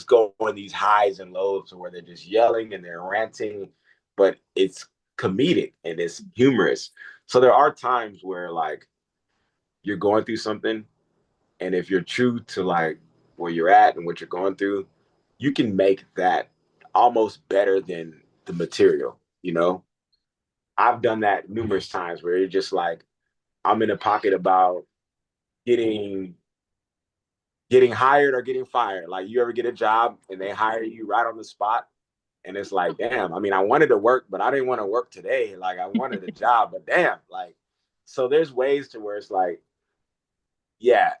go on these highs and lows where they're just yelling and they're ranting, but it's comedic and it's humorous. So there are times where like you're going through something, and if you're true to like where you're at and what you're going through, you can make that almost better than the material. I've done that numerous times where it's just like I'm in a pocket about getting getting hired or getting fired. Like you ever get a job and they hire you right on the spot, and it's like, damn, I mean, I wanted to work, but I didn't want to work today. Like I wanted a job, but damn, like so there's ways to where it's like, yeah,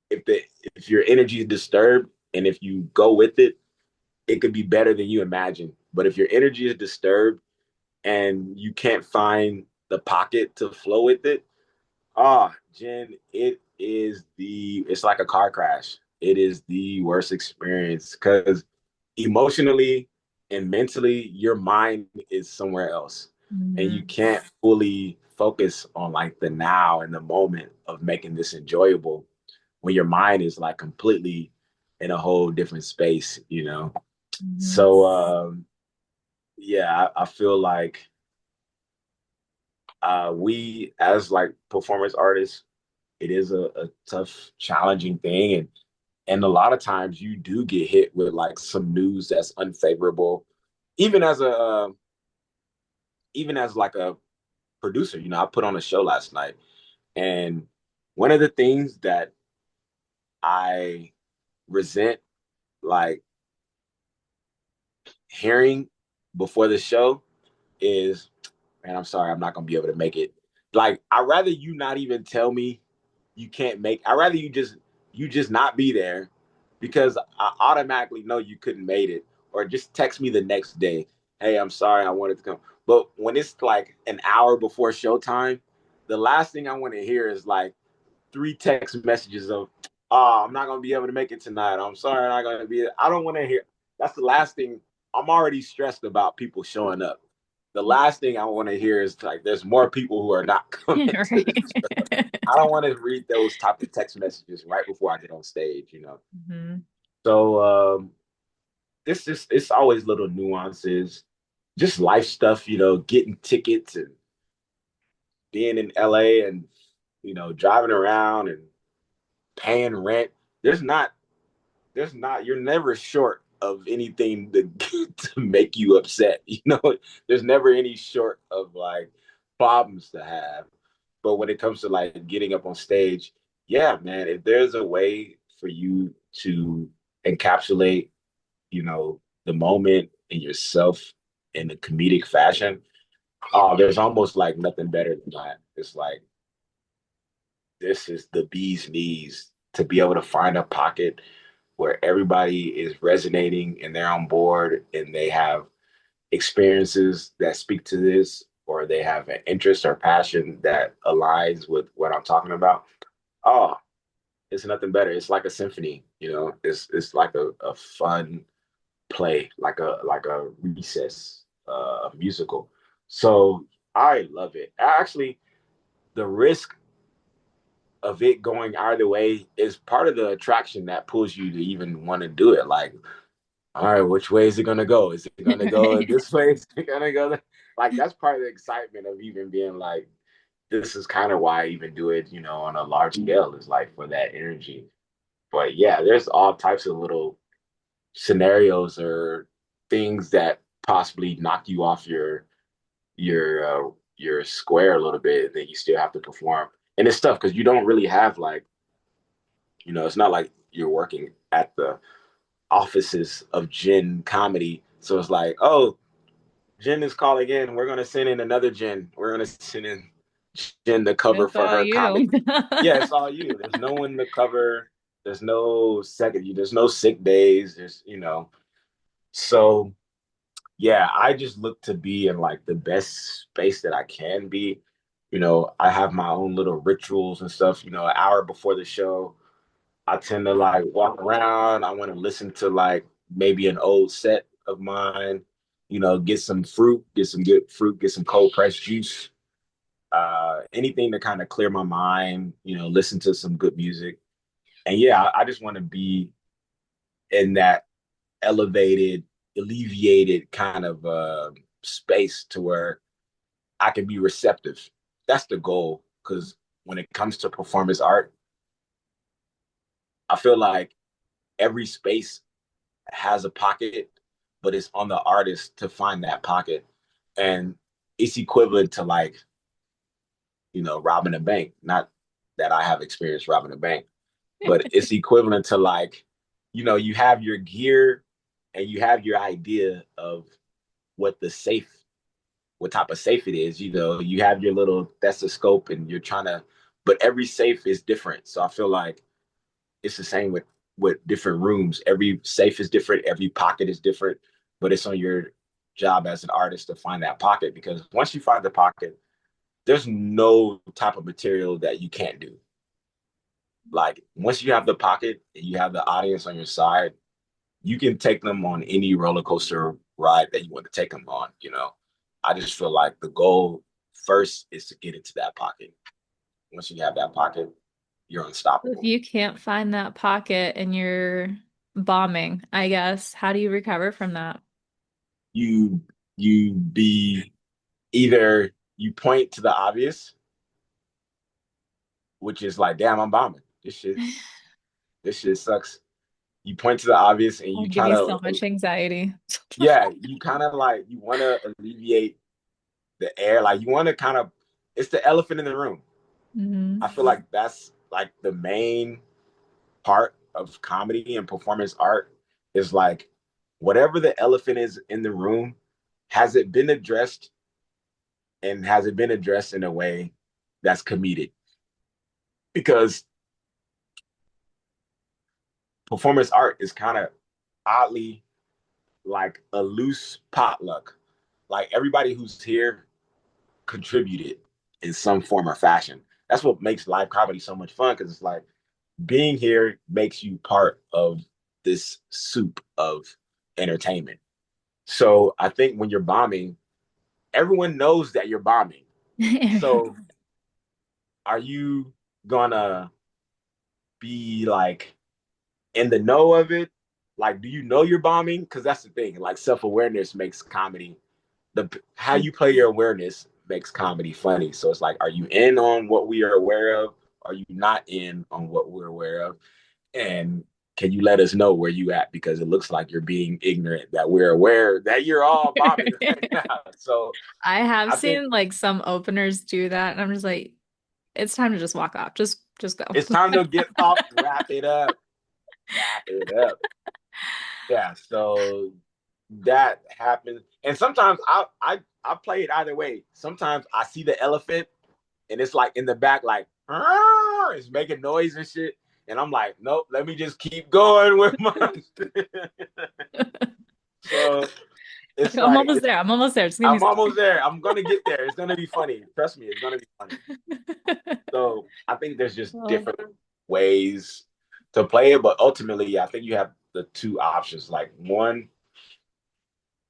if the if your energy is disturbed and if you go with it, it could be better than you imagine. But if your energy is disturbed and you can't find the pocket to flow with it, Jen, it's like a car crash. It is the worst experience because emotionally and mentally, your mind is somewhere else. And you Mhm. can't fully focus on like the now and the moment of making this enjoyable when your mind is like completely in a whole different space. Mhm. So, yeah, I feel like we as like performance artists, it is a tough, challenging thing, and a lot of times you do get hit with like some news that's unfavorable, even as a even as like a producer. I put on a show last night, and one of the things that I resent like hearing before the show is, man, I'm sorry, I'm not gonna be able to make it. Like, I'd rather you not even tell me you can't make. I'd rather you just not be there because I automatically know you couldn't made it, or just text me the next day. Hey, I'm sorry, I wanted to come. But when it's like an hour before showtime, the last thing I want to hear is like 3 text messages of, "Oh, I'm not gonna be able to make it tonight. I'm sorry, I'm not gonna be." I don't want to hear. That's the last thing. I'm already stressed about people showing up. The last thing I want to hear is like, "There's more people who are not coming to this." Right. I don't want to read those type of text messages right before I get on stage. Mhm. So it's always little nuances, just life stuff, getting tickets and being in LA and driving around and paying rent. There's not you're never short of anything to make you upset. There's never any short of like problems to have. But when it comes to like getting up on stage, yeah, man, if there's a way for you to encapsulate, the moment and yourself in a comedic fashion, there's almost like nothing better than that. It's like this is the bee's knees. to be able to find a pocket where everybody is resonating and they're on board and they have experiences that speak to this, or they have an interest or passion that aligns with what I'm talking about. Oh, it's nothing better. It's like a symphony, you know. It's like a fun play, like a recess, musical. So I love it. Actually, the risk of it going either way is part of the attraction that pulls you to even want to do it. Like, all right, which way is it gonna go? Is it gonna go Right. this way? Is it gonna go like that's part of the excitement of even being like, this is kind of why I even do it, you know, on a large scale, is like for that energy. But yeah, there's all types of little scenarios or things that possibly knock you off your square a little bit that you still have to perform. And it's tough because you don't really have like, you know, it's not like you're working at the offices of Gen Comedy. So it's like, oh, Jen is calling in. We're gonna send in another Jen. We're gonna send in Jen to cover It's for all her you. comedy. Yeah, it's all you. There's no one to cover. There's no second. There's no sick days. There's, you know. So yeah, I just look to be in like the best space that I can be. You know, I have my own little rituals and stuff. You know, an hour before the show, I tend to like walk around. I want to listen to like maybe an old set of mine, you know, get some fruit, get some good fruit, get some cold pressed juice, anything to kind of clear my mind, you know, listen to some good music. And yeah, I just want to be in that elevated, alleviated kind of space to where I can be receptive. That's the goal. Because when it comes to performance art, I feel like every space has a pocket, but it's on the artist to find that pocket. And it's equivalent to like, you know, robbing a bank. Not that I have experience robbing a bank, but it's equivalent to like, you know, you have your gear and you have your idea of what the safe, what type of safe it is. You know, you have your little stethoscope and you're trying to, but every safe is different. So I feel like it's the same with different rooms. Every safe is different, every pocket is different, but it's on your job as an artist to find that pocket, because once you find the pocket, there's no type of material that you can't do. Like once you have the pocket and you have the audience on your side, you can take them on any roller coaster ride that you want to take them on, you know. I just feel like the goal first is to get into that pocket. Once you have that pocket, you're If unstoppable. you can't find that pocket and you're bombing, I guess, how do you recover from that? You be either you point to the obvious, which is like, damn, I'm bombing. This shit sucks. You point to the obvious and you That'd give try me so to, much anxiety. yeah, you kind of like you want to alleviate the air, like you want to kind of, it's the elephant in the room. I Hmm. feel like that's like the main part of comedy and performance art is like whatever the elephant is in the room, has it been addressed, and has it been addressed in a way that's comedic? Because performance art is kind of oddly like a loose potluck. Like everybody who's here contributed in some form or fashion. That's what makes live comedy so much fun, because it's like being here makes you part of this soup of entertainment. So I think when you're bombing, everyone knows that you're bombing. So are you gonna be like in the know of it? Like, do you know you're bombing? Because that's the thing. Like, self awareness makes comedy. The how you play your awareness makes comedy funny. So it's like, are you in on what we are aware of? Are you not in on what we're aware of? And can you let us know where you at? Because it looks like you're being ignorant that we're aware that you're all bombing right now. So I have I think seen like some openers do that, and I'm just like, it's time to just walk off. Just go. it's time to get off, wrap it up, wrap it up. Yeah. So that happens. And sometimes I play it either way. Sometimes I see the elephant and it's like in the back, like, "Arr!" It's making noise and shit. And I'm like, nope, let me just keep going with my. So it's I'm like almost there. I'm almost there. Just give me I'm a almost there. I'm gonna get there. It's gonna be funny. Trust me, it's gonna be funny. second. So I think there's just Well, different ways to play it, but ultimately, I think you have the two options. Like one,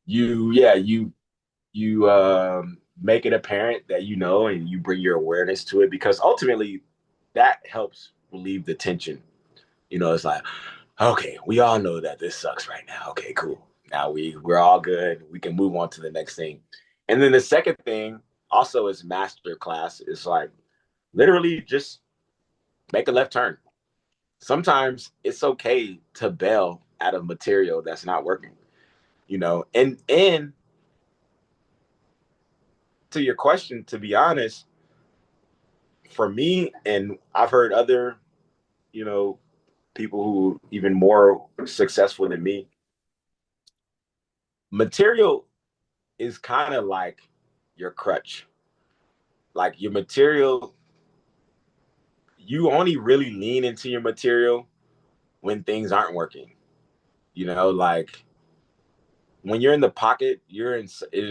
you make it apparent that you know, and you bring your awareness to it because ultimately, that helps relieve the tension. It's like, okay, we all know that this sucks right now. Okay, cool. Now we're all good. We can move on to the next thing. And then the second thing also is master class. It's like literally just make a left turn. Sometimes it's okay to bail out of material that's not working, and to your question, to be honest, for me, and I've heard other, you know, people who even more successful than me, material is kind of like your crutch. Like your material, you only really lean into your material when things aren't working. Like when you're in the pocket, you're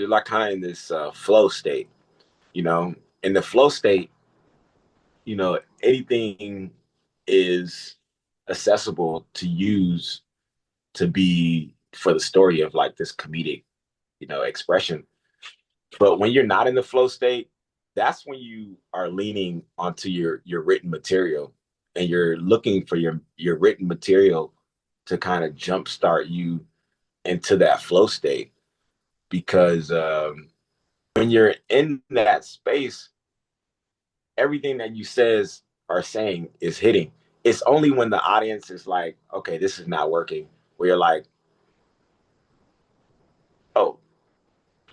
like kind of in this flow state. In the flow state, anything is accessible to use to be for the story of like this comedic, expression. But when you're not in the flow state, that's when you are leaning onto your written material and you're looking for your written material to kind of jumpstart you into that flow state. Because when you're in that space, everything that you says are saying is hitting. It's only when the audience is like, okay, this is not working, where you're like, oh,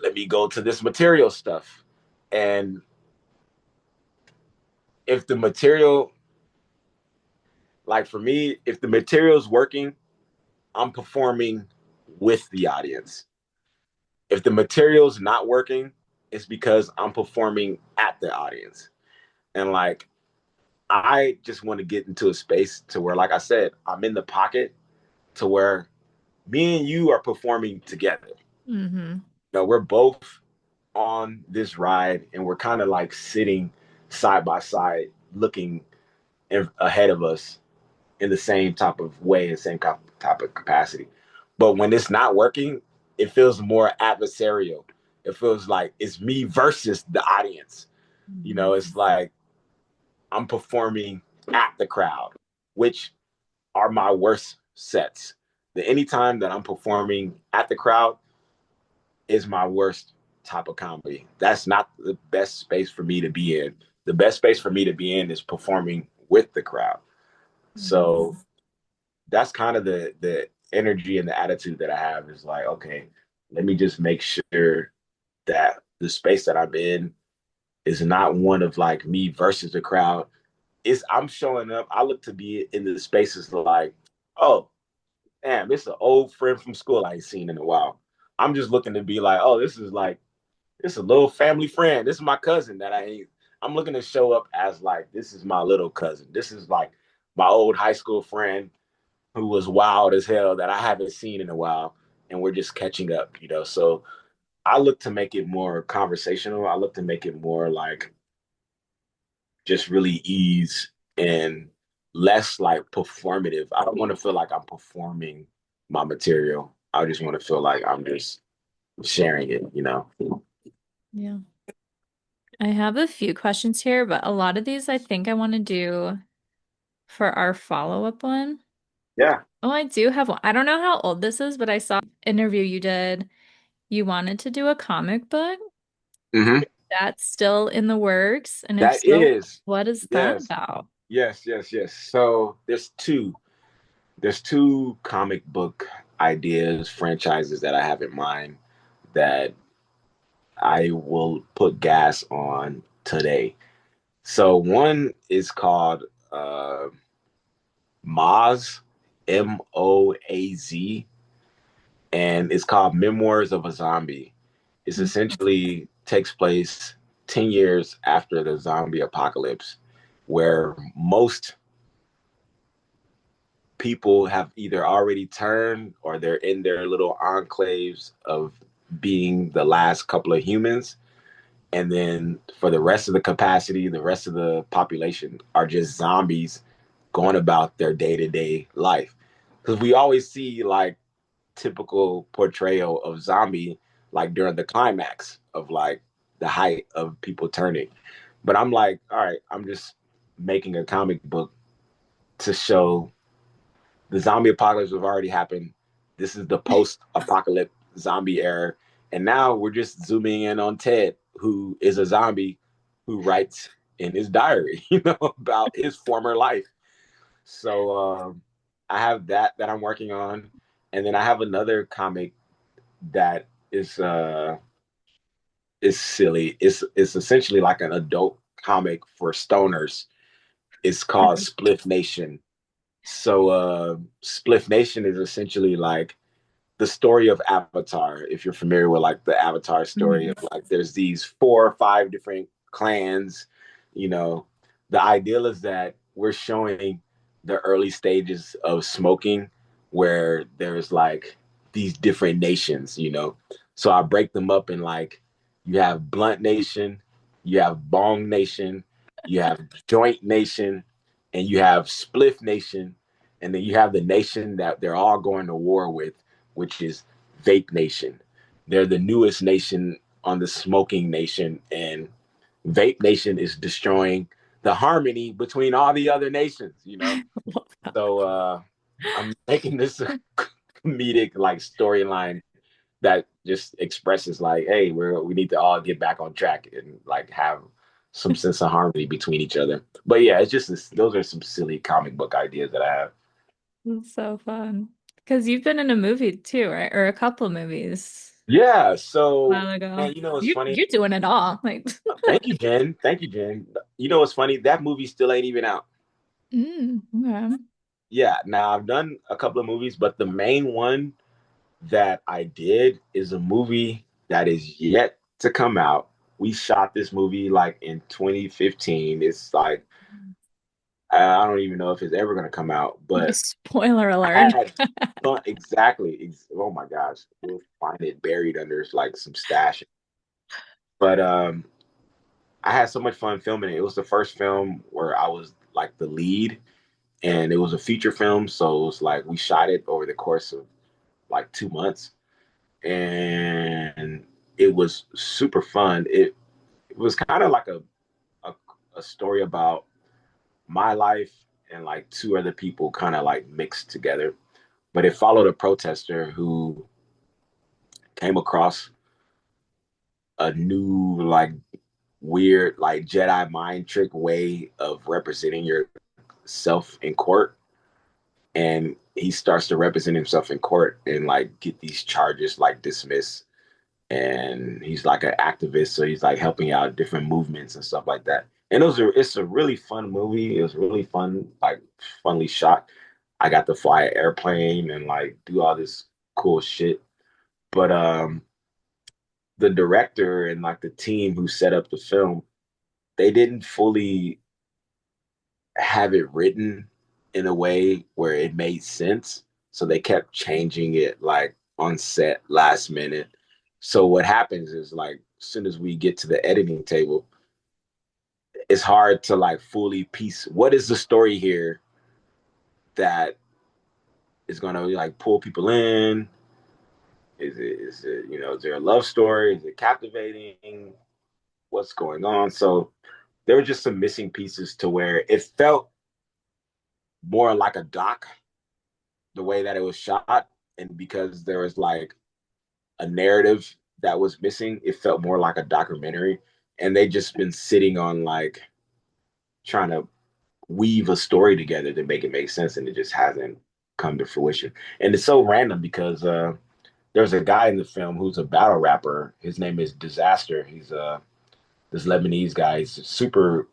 let me go to this material stuff. And if the material, like for me, if the material is working, I'm performing with the audience. If the material's not working, it's because I'm performing at the audience. And like, I just want to get into a space to where, like I said, I'm in the pocket to where me and you are performing together. hmm We're both on this ride and we're kind of like sitting side by side, looking ahead of us in the same type of way, the same type of capacity. But when it's not working, it feels more adversarial. It feels like it's me versus the audience. It's like I'm performing at the crowd, which are my worst sets. The anytime that I'm performing at the crowd is my worst type of comedy. That's not the best space for me to be in. The best space for me to be in is performing with the crowd. So that's kind of the energy and the attitude that I have is like, okay, let me just make sure that the space that I'm in is not one of like me versus the crowd. I'm showing up. I look to be in the spaces like, oh, damn, it's an old friend from school I ain't seen in a while. I'm just looking to be like, oh, this is a little family friend. This is my cousin that I ain't. I'm looking to show up as like this is my little cousin. This is like my old high school friend who was wild as hell that I haven't seen in a while, and we're just catching up. So I look to make it more conversational. I look to make it more like just really ease and less like performative. I don't want to feel like I'm performing my material. I just want to feel like I'm just sharing it. Yeah. I have a few questions here, but a lot of these I think I want to do for our follow-up one. Yeah. Oh, I do have one. I don't know how old this is, but I saw an interview you did. You wanted to do a comic book. Hmm. That's still in the works. And if That so, is. what is that Yes. about? Yes, yes, yes. So there's two comic book ideas, franchises that I have in mind that I will put gas on today. So one is called Moz, Moaz, and it's called Memoirs of a Zombie. It's essentially takes place 10 years after the zombie apocalypse, where most people have either already turned or they're in their little enclaves of being the last couple of humans. And then for the rest of the capacity, the rest of the population are just zombies going about their day to day life. Because we always see like typical portrayal of zombie like during the climax of like the height of people turning. But I'm like, all right, I'm just making a comic book to show the zombie apocalypse have already happened. This is the post-apocalypse zombie era, and now we're just zooming in on Ted, who is a zombie who writes in his diary, about his former life. So I have that I'm working on, and then I have another comic that is silly. It's essentially like an adult comic for stoners. It's called Spliff Nation. So Spliff Nation is essentially like the story of Avatar. If you're familiar with like the Avatar story Mhm. of like there's these 4 or 5 different clans, you know, the ideal is that we're showing the early stages of smoking where there's like these different nations. So I break them up in like you have Blunt Nation, you have Bong Nation, you have Joint Nation, and you have Spliff Nation, and then you have the nation that they're all going to war with, which is Vape Nation. They're the newest nation on the smoking nation, and Vape Nation is destroying the harmony between all the other nations. Love that. So I'm making this a comedic like storyline that just expresses like, hey, we need to all get back on track and like have some sense of harmony between each other. But yeah, it's just those are some silly comic book ideas that I have. It's so fun. Because you've been in a movie too, right? Or a couple movies Yeah, a so while ago. man, what's You're funny? you're doing it all. Like Thank you, Jen. Thank you, Jen. You know what's funny? That movie still ain't even out. okay. Yeah, now I've done a couple of movies, but the main one that I did is a movie that is yet to come out. We shot this movie like in 2015. It's like I don't even know if it's ever gonna come out, but Spoiler I alert. had fun exactly. Oh my gosh, we'll find it buried under like some stash. But I had so much fun filming it. It was the first film where I was like the lead, and it was a feature film, so it was like we shot it over the course of like 2 months, and it was super fun. It was kind of like a a story about my life and like two other people kind of like mixed together, but it followed a protester who came across a new like weird like Jedi mind trick way of representing yourself in court, and he starts to represent himself in court and like get these charges like dismissed, and he's like an activist, so he's like helping out different movements and stuff like that. And it's a really fun movie. It was really fun, like funly shot. I got to fly an airplane and like do all this cool shit. But the director and like the team who set up the film, they didn't fully have it written in a way where it made sense. So they kept changing it like on set last minute. So what happens is like as soon as we get to the editing table, it's hard to like fully piece what is the story here that is gonna like pull people in. Is it is there a love story? Is it captivating? What's going on? So there were just some missing pieces to where it felt more like a doc the way that it was shot, and because there was like a narrative that was missing, it felt more like a documentary. And they just been sitting on like trying to weave a story together to make it make sense, and it just hasn't come to fruition. And it's so random because there's a guy in the film who's a battle rapper. His name is Disaster. He's this Lebanese guy. He's super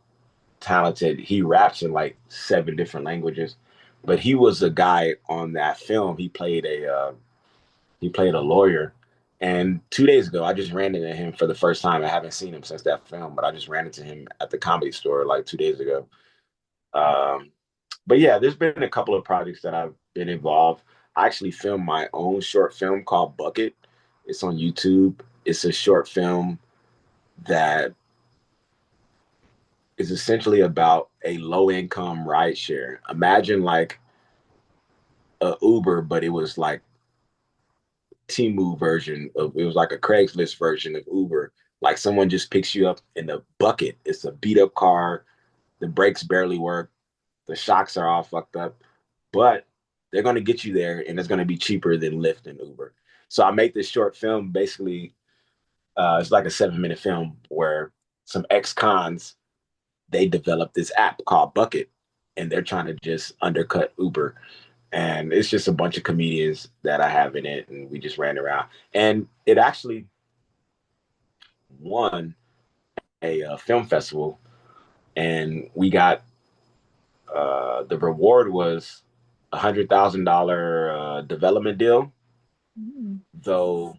talented. He raps in like 7 different languages. But he was a guy on that film. He played a lawyer. And 2 days ago, I just ran into him for the first time. I haven't seen him since that film, but I just ran into him at the Comedy Store like 2 days ago. Um, But yeah, there's been a couple of projects that I've been involved. I actually filmed my own short film called Bucket. It's on YouTube. It's a short film that is essentially about a low income ride share. Imagine like a Uber, but it was like Timu version of it was like a Craigslist version of Uber. Like someone just picks you up in a bucket. It's a beat up car. The brakes barely work. The shocks are all fucked up, but they're going to get you there and it's going to be cheaper than Lyft and Uber. So I made this short film. Basically, it's like a 7 minute film where some ex cons they developed this app called Bucket and they're trying to just undercut Uber. And it's just a bunch of comedians that I have in it, and we just ran around. And it actually won a film festival, and we got the reward was $100,000 development deal. Mm. Though,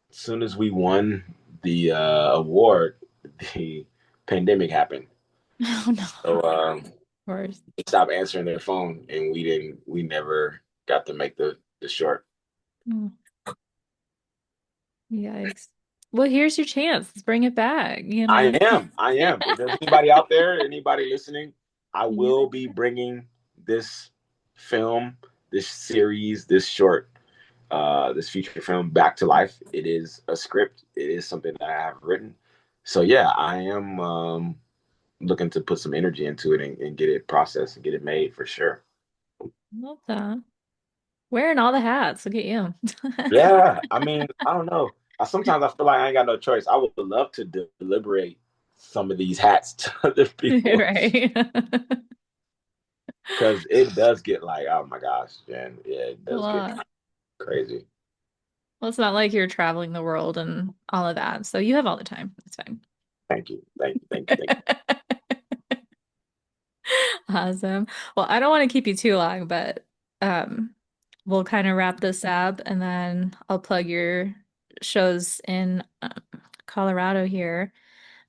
as soon as we won the award, the pandemic happened. Oh no, of So course. they stopped answering their phone, and we never got to make the short. Mm, yikes. Well, here's your chance. Let's bring it back, you know? I am. If there's anybody out there, anybody listening, I Yeah. will be bringing this film, this series, this short, this feature film back to life. It is a script. It is something that I have written. So yeah, I am looking to put some energy into it and get it processed and get it made for sure. Love that. Wearing all the hats. Look at you. Yeah, I mean, I don't know. Sometimes I feel like I ain't got no choice. I would love to deliberate some of these hats to other people Right. because it does get like, oh my gosh, Jen, yeah, it A does get lot. crazy. Well, it's not like you're traveling the world and all of that. So you have all the time. It's fine. Thank you, thank you, thank you, thank Awesome. Well, I don't want to keep you too long, but um, we'll kind of wrap this up and then I'll plug your shows in Colorado here.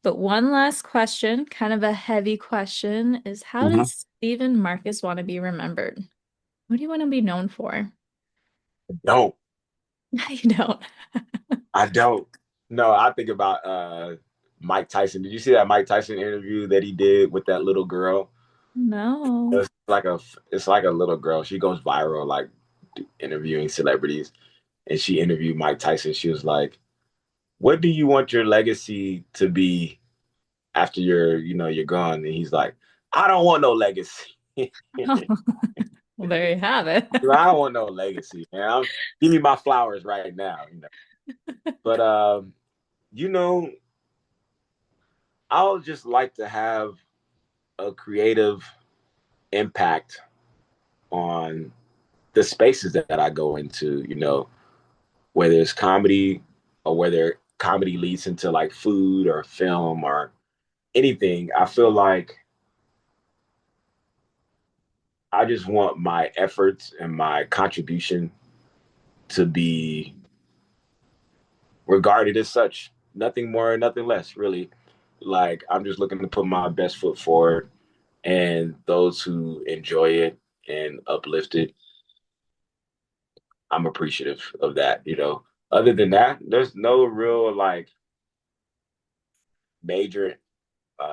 But one last question, kind of a heavy question, is how you. does Steven Marcus want to be remembered? What do you want to be known for? Don't You don't. I don't. No, I think about Mike Tyson. Did you see that Mike Tyson interview that he did with that little girl? No. It's like a it's like a little girl. She goes viral like interviewing celebrities, and she interviewed Mike Tyson. She was like, "What do you want your legacy to be after you're gone?" And he's like, "I don't want no legacy. Well, there you have it. I don't want no legacy, man. Give me my flowers right now. But you know, I would just like to have a creative impact on the spaces that I go into, whether it's comedy or whether comedy leads into like food or film or anything. I feel like I just want my efforts and my contribution to be regarded as such. Nothing more, nothing less, really. Like I'm just looking to put my best foot forward, and those who enjoy it and uplift it, I'm appreciative of that. Other than that, there's no real like major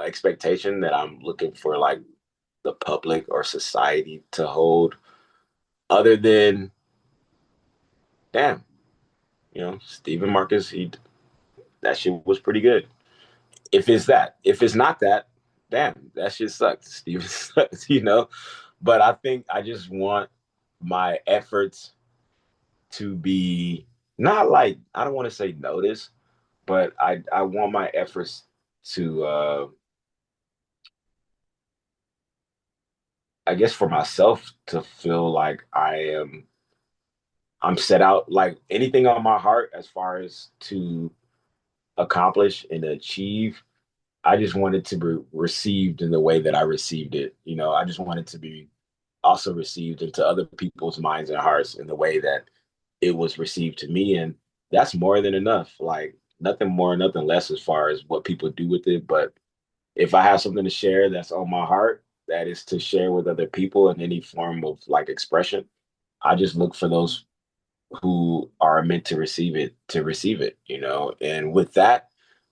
expectation that I'm looking for like the public or society to hold other than damn, Stephen Marcus, that shit was pretty good. If it's that, if it's not that, damn, that shit sucks. Stephen sucks. But I think I just want my efforts to be not like I don't want to say noticed, but I want my efforts to I guess for myself to feel like I'm set out like anything on my heart as far as to accomplish and achieve. I just wanted to be received in the way that I received it. I just wanted to be also received into other people's minds and hearts in the way that it was received to me. And that's more than enough. Like nothing more, nothing less as far as what people do with it. But if I have something to share that's on my heart, that is to share with other people in any form of like expression. I just look for those who are meant to receive it, you know. And with that,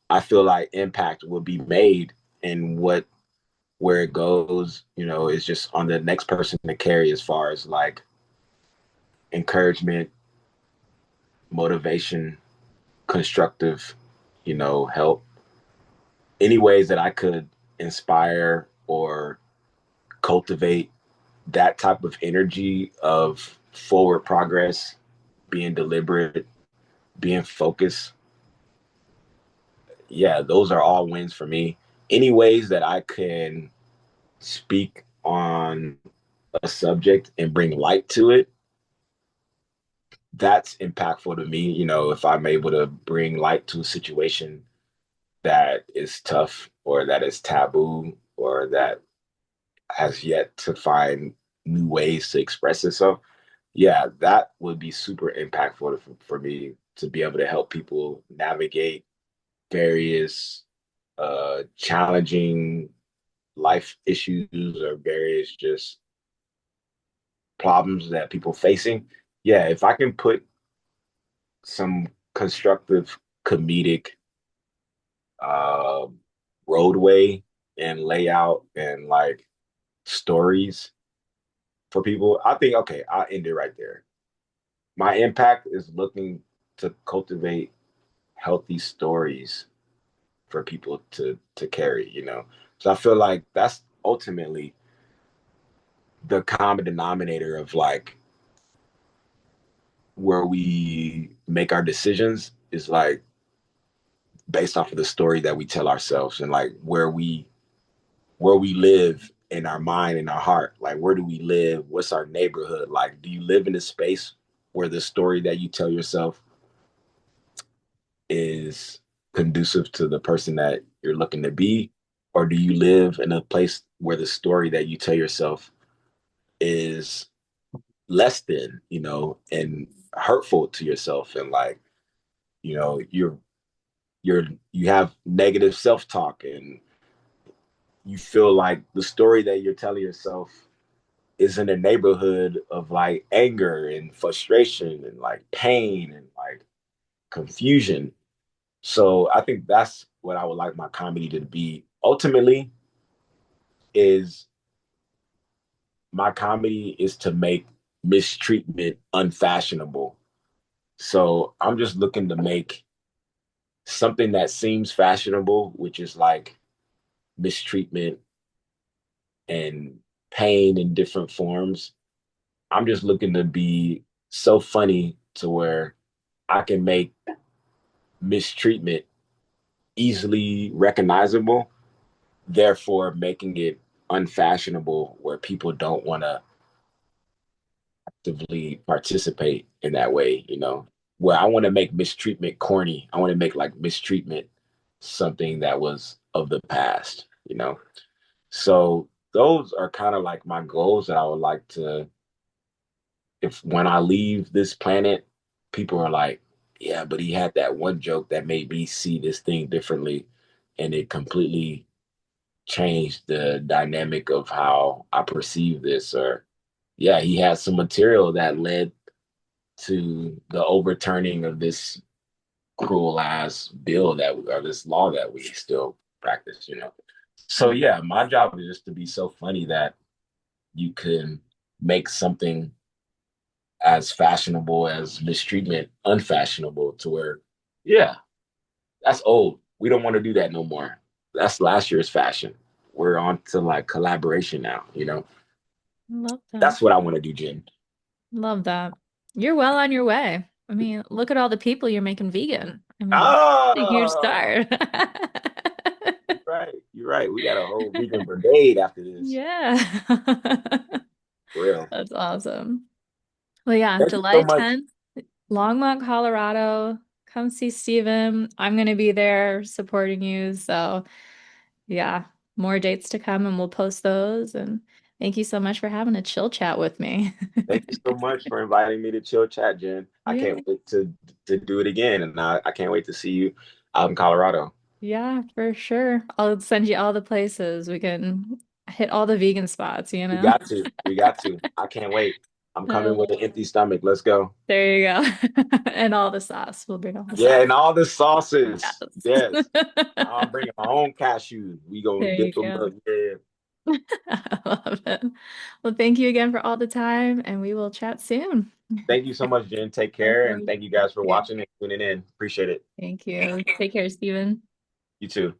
I feel like impact will be made in what where it goes, you know, is just on the next person to carry as far as like encouragement, motivation, constructive, you know, help. Any ways that I could inspire or cultivate that type of energy of forward progress, being deliberate, being focused. Yeah, those are all wins for me. Any ways that I can speak on a subject and bring light to it, that's impactful to me. You know, if I'm able to bring light to a situation that is tough or that is taboo or that has yet to find new ways to express itself, yeah, that would be super impactful for me to be able to help people navigate various challenging life issues or various just problems that people facing. Yeah, if I can put some constructive comedic uh, roadway and layout and like stories for people, I think okay, I'll end it right there. My impact is looking to cultivate healthy stories for people to carry, you know. So I feel like that's ultimately the common denominator of like where we make our decisions is like based off of the story that we tell ourselves and like where we live in our mind and our heart. Like where do we live? What's our neighborhood? Like do you live in a space where the story that you tell yourself is conducive to the person that you're looking to be? Or do you live in a place where the story that you tell yourself is less than, you know, and hurtful to yourself and like, you know, you're you have negative self-talk and you feel like the story that you're telling yourself is in a neighborhood of like anger and frustration and like pain and like confusion. So I think that's what I would like my comedy to be. Ultimately, is my comedy is to make mistreatment unfashionable. So I'm just looking to make something that seems fashionable, which is like mistreatment and pain in different forms. I'm just looking to be so funny to where I can make mistreatment easily recognizable, therefore making it unfashionable where people don't want to actively participate in that way, you know. Where I want to make mistreatment corny. I want to make like mistreatment something that was of the past, you know. So those are kind of like my goals that I would like to, if when I leave this planet, people are like, yeah, but he had that one joke that made me see this thing differently. And it completely changed the dynamic of how I perceive this. Or, yeah, he had some material that led to the overturning of this cruel ass bill that, or this law that we still practice, you know? So, yeah, my job is just to be so funny that you can make something as fashionable as mistreatment unfashionable to where, yeah, that's old. We don't want to do that no more. That's last year's fashion. We're on to like collaboration now, you know? Love that. That's what I want to do, Jen. Love that. You're well on your way. I mean, look at all the people you're making vegan. I mean, a huge Oh, start. you're right. You're right. We got a whole vegan brigade after this. Yeah. For real. That's awesome. Well, yeah, Thank you so July much. 10th, Longmont, Colorado. Come see Steven. I'm going to be there supporting you. So, yeah, more dates to come and we'll post those. And thank you so much for having a chill chat with me. Thank you so much for inviting me to chill chat, Jen. I Yeah. can't wait to do it again, and I can't wait to see you out in Colorado. Yeah, for sure. I'll send you all the places we can hit all the vegan spots, you We know? got to. We got to. I can't wait. I'm I coming with love an it. empty stomach. Let's go. There you go. And all the sauce. We'll bring all the Yeah, sauce. and all the sauces. Yes. Yes. I'm bringing my own cashews. We gonna There dip you them go. up. Yeah. I love it. Well, thank you again for all the time, and we will chat soon. Thank you so much, Jen. Take Of care, and course. thank you guys for Yeah. watching and tuning in. Appreciate it. Thank you. Take care, Steven. You too.